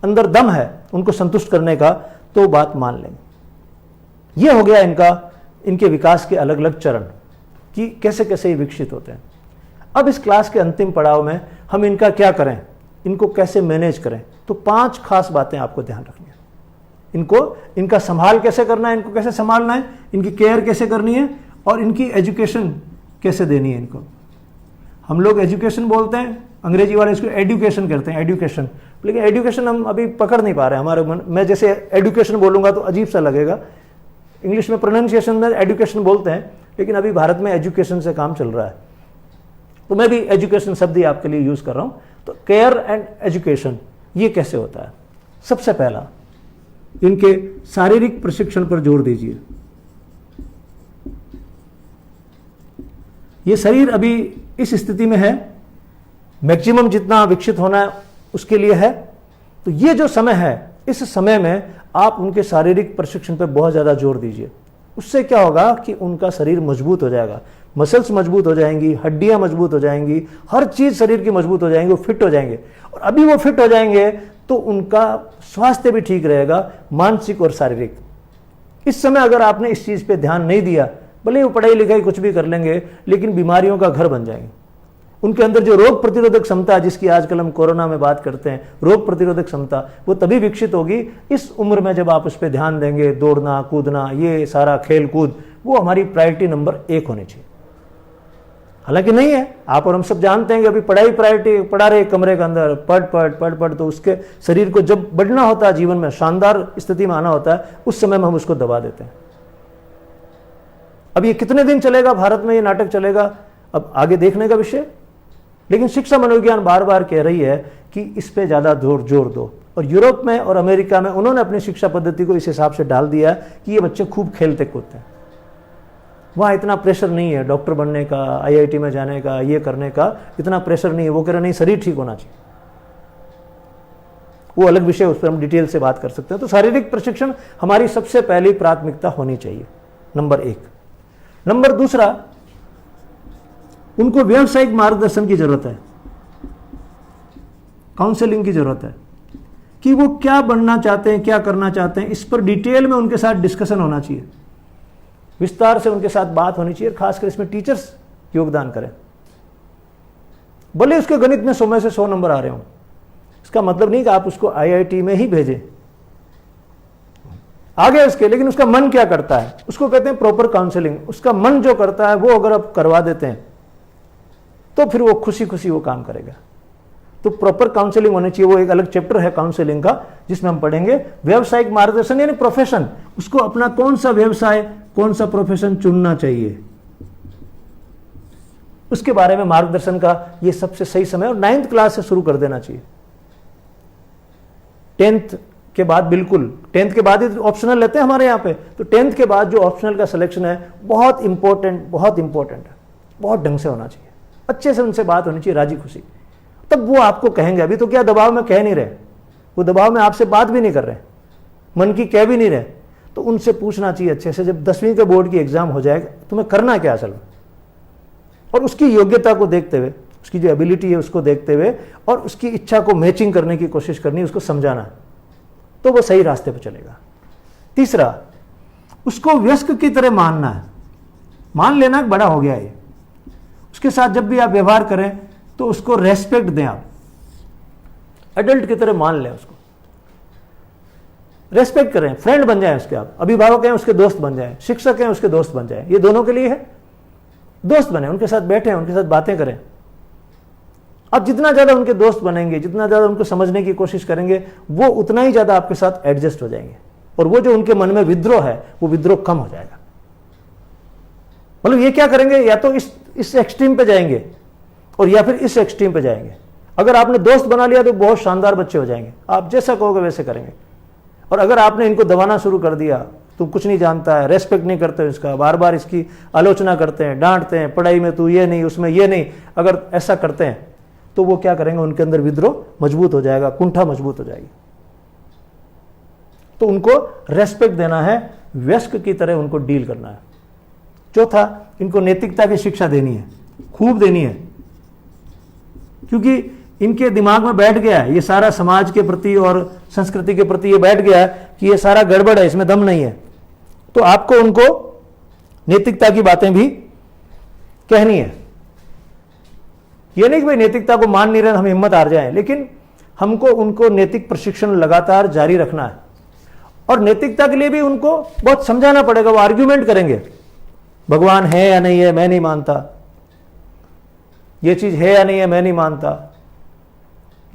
अंदर दम है उनको संतुष्ट करने का, तो बात मान लेंगे। ये हो गया इनके विकास के अलग अलग चरण कि कैसे कैसे ये विकसित होते हैं। अब इस क्लास के अंतिम पड़ाव में हम इनका क्या करें, इनको कैसे मैनेज करें, तो 5 खास बातें आपको ध्यान रखनी है। इनका संभाल कैसे करना है, इनको कैसे संभालना है, इनकी केयर कैसे करनी है, और इनकी एजुकेशन कैसे देनी है इनको। हम लोग एजुकेशन बोलते हैं, अंग्रेजी वाले इसको एडुकेशन कहते हैं, एडुकेशन। लेकिन एडुकेशन हम अभी पकड़ नहीं पा रहे हैं हमारे मन। मैं जैसे एडुकेशन बोलूँगा तो अजीब सा लगेगा। इंग्लिश में प्रोनाउंसिएशन में एडुकेशन बोलते हैं, लेकिन अभी भारत में एजुकेशन से काम चल रहा है, तो मैं भी एजुकेशन शब्द ही आपके लिए यूज़ कर रहा हूँ। तो केयर एंड एजुकेशन ये कैसे होता है? सबसे पहला, इनके शारीरिक प्रशिक्षण पर जोर दीजिए। ये शरीर अभी इस स्थिति में है, मैक्सिमम जितना विकसित होना है उसके लिए है। तो ये जो समय है, इस समय में आप उनके शारीरिक प्रशिक्षण पर बहुत ज़्यादा जोर दीजिए। उससे क्या होगा कि उनका शरीर मजबूत हो जाएगा, मसल्स मजबूत हो जाएंगी, हड्डियां मजबूत हो जाएंगी, हर चीज़ शरीर की मजबूत हो जाएंगी, वो फिट हो जाएंगे। और अभी वो फिट हो जाएंगे तो उनका स्वास्थ्य भी ठीक रहेगा, मानसिक और शारीरिक। इस समय अगर आपने इस चीज़ पे ध्यान नहीं दिया, भले वो पढ़ाई लिखाई कुछ भी कर लेंगे, लेकिन बीमारियों का घर बन जाएंगे। उनके अंदर जो रोग प्रतिरोधक क्षमता, जिसकी आजकल हम कोरोना में बात करते हैं, रोग प्रतिरोधक क्षमता, वो तभी विकसित होगी इस उम्र में जब आप उस पर ध्यान देंगे। दौड़ना कूदना, ये सारा खेल कूद, वो हमारी प्रायोरिटी नंबर 1 होनी चाहिए। हालांकि नहीं है, आप और हम सब जानते हैं कि अभी पढ़ाई प्रायोरिटी, पढ़ा रहे कमरे के अंदर पढ़, तो उसके शरीर को जब बढ़ना होता है, जीवन में शानदार स्थिति में आना होता है, उस समय में हम उसको दबा देते हैं। अब ये कितने दिन चलेगा भारत में, ये नाटक चलेगा, अब आगे देखने का विषय। लेकिन शिक्षा मनोविज्ञान बार बार कह रही है कि इस पे ज़्यादा जोर दो। और यूरोप में और अमेरिका में उन्होंने अपनी शिक्षा पद्धति को इस हिसाब से डाल दिया कि ये बच्चे खूब खेलते कूदते हैं, वहाँ इतना प्रेशर नहीं है डॉक्टर बनने का, IIT में जाने का, ये करने का इतना प्रेशर नहीं है। वो कह रहे नहीं, शरीर ठीक होना चाहिए। वो अलग विषय, उस पर हम डिटेल से बात कर सकते हैं। तो शारीरिक प्रशिक्षण हमारी सबसे पहली प्राथमिकता होनी चाहिए, नंबर 1। नंबर दूसरा, उनको व्यावसायिक मार्गदर्शन की जरूरत है, काउंसलिंग की जरूरत है कि वो क्या बनना चाहते हैं, क्या करना चाहते हैं। इस पर डिटेल में उनके साथ डिस्कशन होना चाहिए, विस्तार से उनके साथ बात होनी चाहिए। खासकर इसमें टीचर्स योगदान करें। भले उसके गणित में 100 में से 100 नंबर आ रहे हों, इसका मतलब नहीं कि आप उसको IIT में ही भेजें, आगे उसके, लेकिन उसका मन क्या करता है, उसको कहते हैं प्रॉपर काउंसलिंग। उसका मन जो करता है वो अगर आप करवा देते हैं तो फिर वो खुशी खुशी वो काम करेगा। तो प्रॉपर काउंसलिंग होनी चाहिए। वो एक अलग चैप्टर है काउंसलिंग का, जिसमें हम पढ़ेंगे व्यावसायिक मार्गदर्शन, यानी प्रोफेशन। उसको अपना कौन सा व्यवसाय, कौन सा प्रोफेशन चुनना चाहिए, उसके बारे में मार्गदर्शन का ये सबसे सही समय। और 9th क्लास से शुरू कर देना चाहिए। 10th के बाद, बिल्कुल 10th के बाद ही ऑप्शनल लेते हैं हमारे यहाँ पे, तो 10th के बाद जो ऑप्शनल का सिलेक्शन है बहुत इंपॉर्टेंट है, बहुत ढंग से होना चाहिए, अच्छे से उनसे बात होनी चाहिए, राजी खुशी। तब वो आपको कहेंगे। अभी तो क्या दबाव में कह नहीं रहे, वो दबाव में आपसे बात भी नहीं कर रहे, मन की कह भी नहीं रहे। तो उनसे पूछना चाहिए अच्छे से, जब 10वीं के बोर्ड की एग्जाम हो जाएगा, तुम्हें करना क्या असल में, और उसकी योग्यता को देखते हुए, उसकी जो एबिलिटी है उसको देखते हुए, और उसकी इच्छा को मैचिंग करने की कोशिश करनी, उसको समझाना, तो वो सही रास्ते पर चलेगा। तीसरा, उसको वयस्क की तरह मानना है। मान लेना बड़ा हो गया है, उसके साथ जब भी आप व्यवहार करें तो उसको रेस्पेक्ट दें। आप एडल्ट की तरह मान लें, उसको रेस्पेक्ट करें, फ्रेंड बन जाएं उसके। आप अभिभावक हैं, उसके दोस्त बन जाएं, शिक्षक हैं, उसके दोस्त बन जाएं। ये दोनों के लिए है, दोस्त बने, उनके साथ बैठें, उनके साथ बातें करें। आप जितना ज्यादा उनके दोस्त बनेंगे, जितना ज्यादा उनको समझने की कोशिश करेंगे, वो उतना ही ज्यादा आपके साथ एडजस्ट हो जाएंगे, और वो जो उनके मन में विद्रोह है वो विद्रोह कम हो जाएगा। मतलब ये क्या करेंगे, या तो इस एक्सट्रीम पे जाएंगे और या फिर इस एक्सट्रीम पे जाएंगे। अगर आपने दोस्त बना लिया तो बहुत शानदार बच्चे हो जाएंगे, आप जैसा कहोगे वैसे करेंगे। और अगर आपने इनको दबाना शुरू कर दिया, तू कुछ नहीं जानता है, रेस्पेक्ट नहीं करते इसका, बार बार इसकी आलोचना करते हैं, डांटते हैं, पढ़ाई में तू ये नहीं, उसमें ये नहीं, अगर ऐसा करते हैं तो वो क्या करेंगे, उनके अंदर विद्रोह मजबूत हो जाएगा, कुंठा मजबूत हो जाएगी। तो उनको रेस्पेक्ट देना है, वयस्क की तरह उनको डील करना है। चौथा, इनको नैतिकता की शिक्षा देनी है, खूब देनी है, क्योंकि इनके दिमाग में बैठ गया है ये सारा, समाज के प्रति और संस्कृति के प्रति ये बैठ गया है कि ये सारा गड़बड़ है, इसमें दम नहीं है। तो आपको उनको नैतिकता की बातें भी कहनी है। ये नहीं कि भाई नैतिकता को मान नहीं रहे, हम हिम्मत हार जाएं, लेकिन हमको उनको नैतिक प्रशिक्षण लगातार जारी रखना है। और नैतिकता के लिए भी उनको बहुत समझाना पड़ेगा। वो आर्ग्यूमेंट करेंगे, भगवान है या नहीं है, मैं नहीं मानता, ये चीज है या नहीं है, मैं नहीं मानता,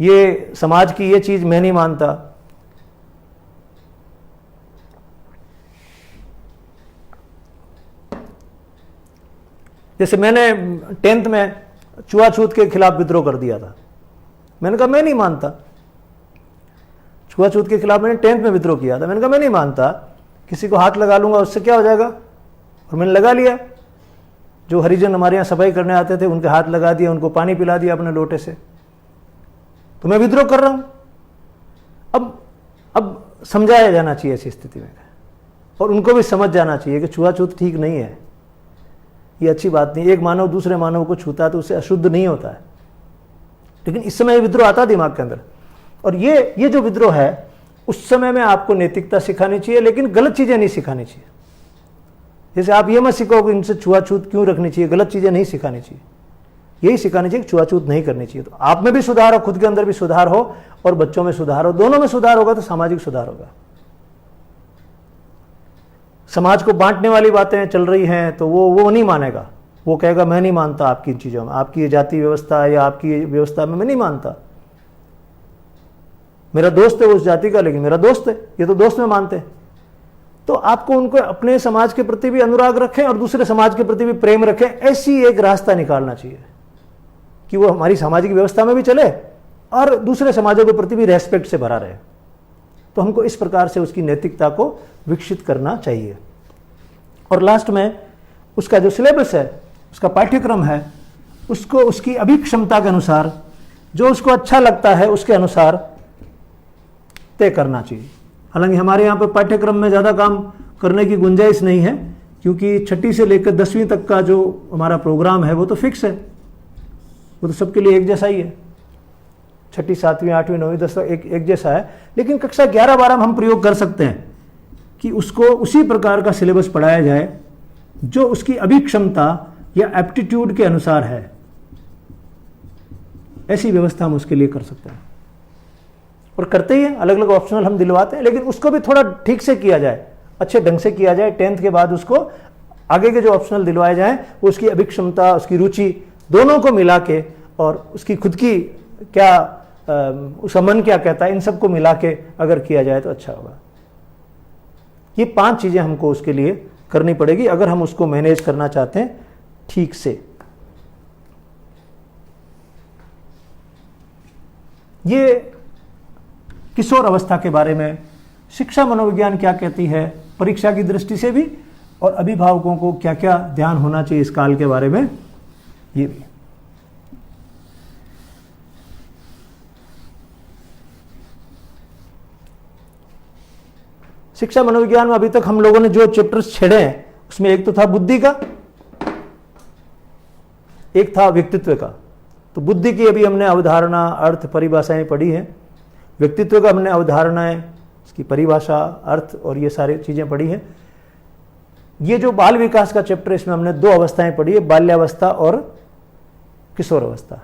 ये समाज की ये चीज मैं नहीं मानता। जैसे मैंने 10th में छुआछूत के खिलाफ विद्रोह कर दिया था, मैंने कहा मैं नहीं मानता। छुआछूत के खिलाफ मैंने 10th में विद्रोह किया था, मैंने कहा मैं नहीं मानता, किसी को हाथ लगा लूंगा उससे क्या हो जाएगा, और मैंने लगा लिया। जो हरिजन हमारे यहाँ सफाई करने आते थे उनके हाथ लगा दिया, उनको पानी पिला दिया अपने लोटे से, तो मैं विद्रोह कर रहा हूं। अब समझाया जाना चाहिए ऐसी स्थिति में, और उनको भी समझ जाना चाहिए कि छुआछूत ठीक नहीं है, ये अच्छी बात नहीं। एक मानव दूसरे मानव को छूता है तो उससे अशुद्ध नहीं होता है, लेकिन इस समय विद्रोह आता दिमाग के अंदर। और ये जो विद्रोह है उस समय में आपको नैतिकता सिखानी चाहिए, लेकिन गलत चीजें नहीं सिखानी चाहिए। जैसे आप ये मत सीखो कि इनसे छुआछूत क्यों रखनी चाहिए, गलत चीजें नहीं सिखानी चाहिए, यही सिखानी चाहिए कि छुआछूत नहीं करनी चाहिए। तो आप में भी सुधार हो, खुद के अंदर भी सुधार हो, और बच्चों में सुधार हो, दोनों में सुधार होगा तो सामाजिक सुधार होगा। समाज को बांटने वाली बातें चल रही हैं तो वो नहीं मानेगा, वो कहेगा मैं नहीं मानता आपकी इन चीजों में, आपकी जाति व्यवस्था या आपकी व्यवस्था में मैं नहीं मानता। मेरा दोस्त है उस जाति का, लेकिन मेरा दोस्त है, ये तो दोस्त में मानते हैं। तो आपको उनको अपने समाज के प्रति भी अनुराग रखें और दूसरे समाज के प्रति भी प्रेम रखें, ऐसी एक रास्ता निकालना चाहिए कि वो हमारी सामाजिक व्यवस्था में भी चले और दूसरे समाजों के प्रति भी रेस्पेक्ट से भरा रहे। तो हमको इस प्रकार से उसकी नैतिकता को विकसित करना चाहिए। और लास्ट में उसका जो सिलेबस है, उसका पाठ्यक्रम है, उसको उसकी अभिक्षमता के अनुसार, जो उसको अच्छा लगता है उसके अनुसार तय करना चाहिए। हालांकि हमारे यहाँ पर पाठ्यक्रम में ज़्यादा काम करने की गुंजाइश नहीं है, क्योंकि 6ठी से लेकर 10वीं तक का जो हमारा प्रोग्राम है वो तो फिक्स है, वो तो सबके लिए एक जैसा ही है। 6ठी, 7वीं, 8वीं, 9वीं, 10वीं एक जैसा है। लेकिन कक्षा 11-12 में हम प्रयोग कर सकते हैं कि उसको उसी प्रकार का सिलेबस पढ़ाया जाए जो उसकी अभिक्षमता या एप्टीट्यूड के अनुसार है। ऐसी व्यवस्था हम उसके लिए कर सकते हैं, और करते ही हैं। अलग अलग ऑप्शनल हम दिलवाते हैं, लेकिन उसको भी थोड़ा ठीक से किया जाए, अच्छे ढंग से किया जाए। 10th के बाद उसको आगे के जो ऑप्शनल दिलवाए जाएं वो उसकी अभिक्षमता, उसकी रुचि दोनों को मिला के, और उसकी खुद की क्या उसका मन क्या कहता है, इन सबको मिला के अगर किया जाए तो अच्छा होगा। ये 5 चीजें हमको उसके लिए करनी पड़ेगी अगर हम उसको मैनेज करना चाहते हैं ठीक से। ये किशोर अवस्था के बारे में शिक्षा मनोविज्ञान क्या कहती है, परीक्षा की दृष्टि से भी, और अभिभावकों को क्या क्या ध्यान होना चाहिए इस काल के बारे में, ये भी। शिक्षा मनोविज्ञान में अभी तक हम लोगों ने जो चैप्टर्स छेड़े हैं उसमें एक तो था बुद्धि का, एक था व्यक्तित्व का। तो बुद्धि की अभी हमने अवधारणा, अर्थ, परिभाषाएं पढ़ी हैं। व्यक्तित्व का हमने अवधारणाएं, इसकी परिभाषा, अर्थ और ये सारी चीजें पढ़ी हैं। ये जो बाल विकास का चैप्टर, इसमें हमने 2 अवस्थाएं पढ़ी है, बाल्यावस्था और किशोर अवस्था।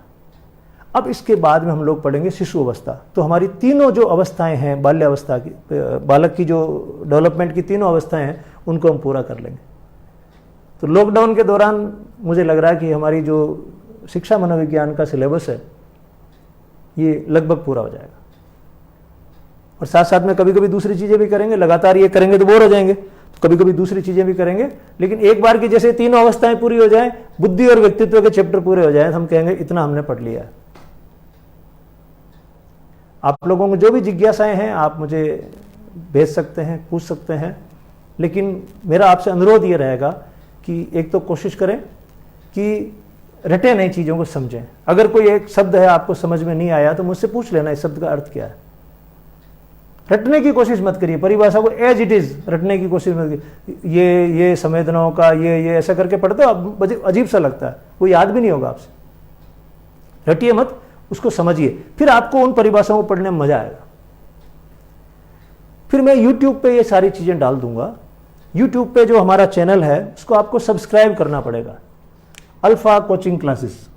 अब इसके बाद में हम लोग पढ़ेंगे शिशु अवस्था। तो हमारी तीनों जो अवस्थाएं हैं बाल्यावस्था की, बालक की जो डेवलपमेंट की तीनों अवस्थाएं हैं, उनको हम पूरा कर लेंगे। तो लॉकडाउन के दौरान मुझे लग रहा है कि हमारी जो शिक्षा मनोविज्ञान का सिलेबस है ये लगभग पूरा हो जाएगा। और साथ साथ में कभी कभी दूसरी चीजें भी करेंगे, लगातार ये करेंगे तो बोर हो जाएंगे, तो कभी कभी दूसरी चीजें भी करेंगे। लेकिन एक बार की जैसे तीनों अवस्थाएं पूरी हो जाएं, बुद्धि और व्यक्तित्व के चैप्टर पूरे हो जाएं, तो हम कहेंगे इतना हमने पढ़ लिया है। आप लोगों को जो भी जिज्ञासाएं हैं आप मुझे भेज सकते हैं, पूछ सकते हैं। लेकिन मेरा आपसे अनुरोध ये रहेगा कि एक तो कोशिश करें कि रटे नई चीज़ों को समझें। अगर कोई एक शब्द है आपको समझ में नहीं आया तो मुझसे पूछ लेना इस शब्द का अर्थ क्या है। रटने की कोशिश मत करिए, परिभाषा को एज इट इज रटने की कोशिश मत करिए। ये संवेदनाओं का ये ऐसा करके पढ़ते हो अब अजीब सा लगता है, वो याद भी नहीं होगा आपसे। रटिए मत, उसको समझिए, फिर आपको उन परिभाषाओं को पढ़ने में मजा आएगा। फिर मैं YouTube पे ये सारी चीजें डाल दूंगा। YouTube पे जो हमारा चैनल है उसको आपको सब्सक्राइब करना पड़ेगा, alpha coaching classes.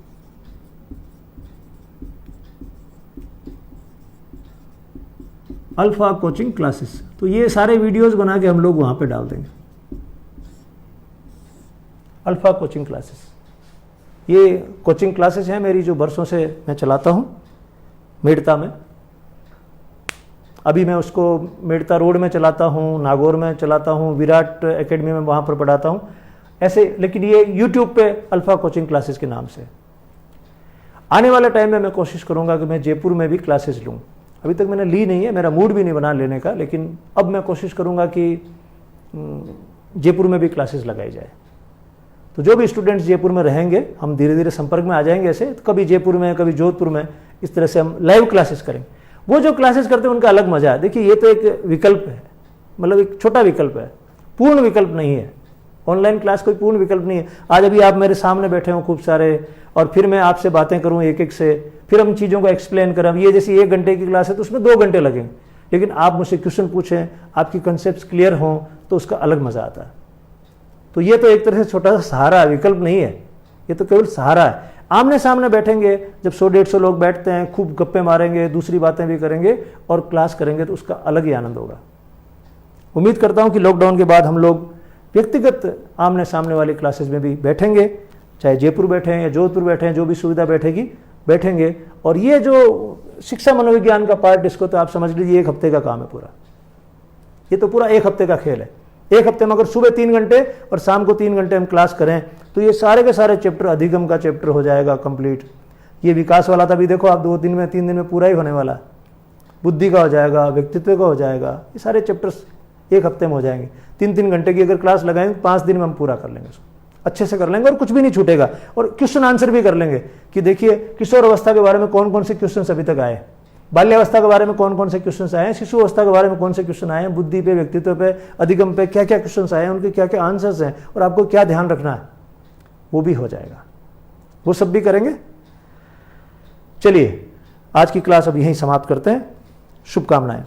Alpha coaching classes, तो ये सारे वीडियोस बना के हम लोग वहां पे डाल देंगे। अल्फा कोचिंग क्लासेस, ये कोचिंग क्लासेस हैं मेरी जो बरसों से मैं चलाता हूं। मेड़ता में। अभी मैं उसको मेड़ता रोड में चलाता हूँ, नागौर में चलाता हूँ, विराट एकेडमी में वहाँ पर पढ़ाता हूँ ऐसे। लेकिन ये यूट्यूब पे अल्फ़ा कोचिंग क्लासेस के नाम से। आने वाले टाइम में मैं कोशिश करूँगा कि मैं जयपुर में भी क्लासेस लूँ। अभी तक मैंने ली नहीं है, मेरा मूड भी नहीं बना लेने का, लेकिन अब मैं कोशिश करूँगा कि जयपुर में भी क्लासेस लगाई जाए। तो जो भी स्टूडेंट्स जयपुर में रहेंगे, हम धीरे धीरे संपर्क में आ जाएंगे ऐसे, तो कभी जयपुर में, कभी जोधपुर में, इस तरह से हम लाइव क्लासेस करेंगे। वो जो क्लासेस करते हैं उनका अलग मजा है। देखिए ये तो एक विकल्प है, मतलब एक छोटा विकल्प है, पूर्ण विकल्प नहीं है। ऑनलाइन क्लास कोई पूर्ण विकल्प नहीं है। आज अभी आप मेरे सामने बैठे हो खूब सारे, और फिर मैं आपसे बातें करूं एक एक से, फिर हम चीज़ों को एक्सप्लेन करें। ये जैसी 1 घंटे की क्लास है तो उसमें 2 घंटे लगेंगे, लेकिन आप मुझसे क्वेश्चन पूछें, आपकी कंसेप्ट क्लियर हों, तो उसका अलग मजा आता है। तो ये तो एक तरह से छोटा सा सहारा है, विकल्प नहीं है, ये तो केवल सहारा है। आमने सामने बैठेंगे, जब 100-150 लोग बैठते हैं, खूब गप्पे मारेंगे, दूसरी बातें भी करेंगे और क्लास करेंगे, तो उसका अलग ही आनंद होगा। उम्मीद करता हूं कि लॉकडाउन के बाद हम लोग व्यक्तिगत आमने सामने वाली क्लासेस में भी बैठेंगे, चाहे जयपुर बैठे हैं या जोधपुर बैठे हैं, जो भी सुविधा बैठेगी बैठेंगे। और ये जो शिक्षा मनोविज्ञान का पार्ट, इसको तो आप समझ लीजिए 1 हफ्ते का काम है पूरा। ये तो पूरा 1 हफ्ते का खेल है। 1 हफ्ते में अगर सुबह 3 घंटे और शाम को 3 घंटे हम क्लास करें, तो ये सारे के सारे चैप्टर, अधिगम का चैप्टर हो जाएगा कंप्लीट। ये विकास वाला था भी, देखो आप 2 दिन में 3 दिन में पूरा ही होने वाला। बुद्धि का हो जाएगा, व्यक्तित्व का हो जाएगा, ये सारे चैप्टर्स 1 हफ्ते में हो जाएंगे। 3-3 घंटे की अगर क्लास लगाएंगे, 5 दिन में हम पूरा कर लेंगे, उसको अच्छे से कर लेंगे और कुछ भी नहीं छूटेगा। और क्वेश्चन आंसर भी कर लेंगे कि देखिए किशोर अवस्था के बारे में कौन कौन से क्वेश्चन अभी तक आए, बाल्यावस्था के बारे में कौन कौन से क्वेश्चन आए हैं, शिशु अवस्था के बारे में कौन से क्वेश्चन आए हैं, बुद्धि पे, व्यक्तित्व पे, अधिगम पे क्या क्या क्वेश्चन आए हैं, उनके क्या क्या आंसर्स हैं और आपको क्या ध्यान रखना है, वो भी हो जाएगा। वो सब भी करेंगे। चलिए आज की क्लास अब यहीं समाप्त करते हैं। शुभकामनाएं।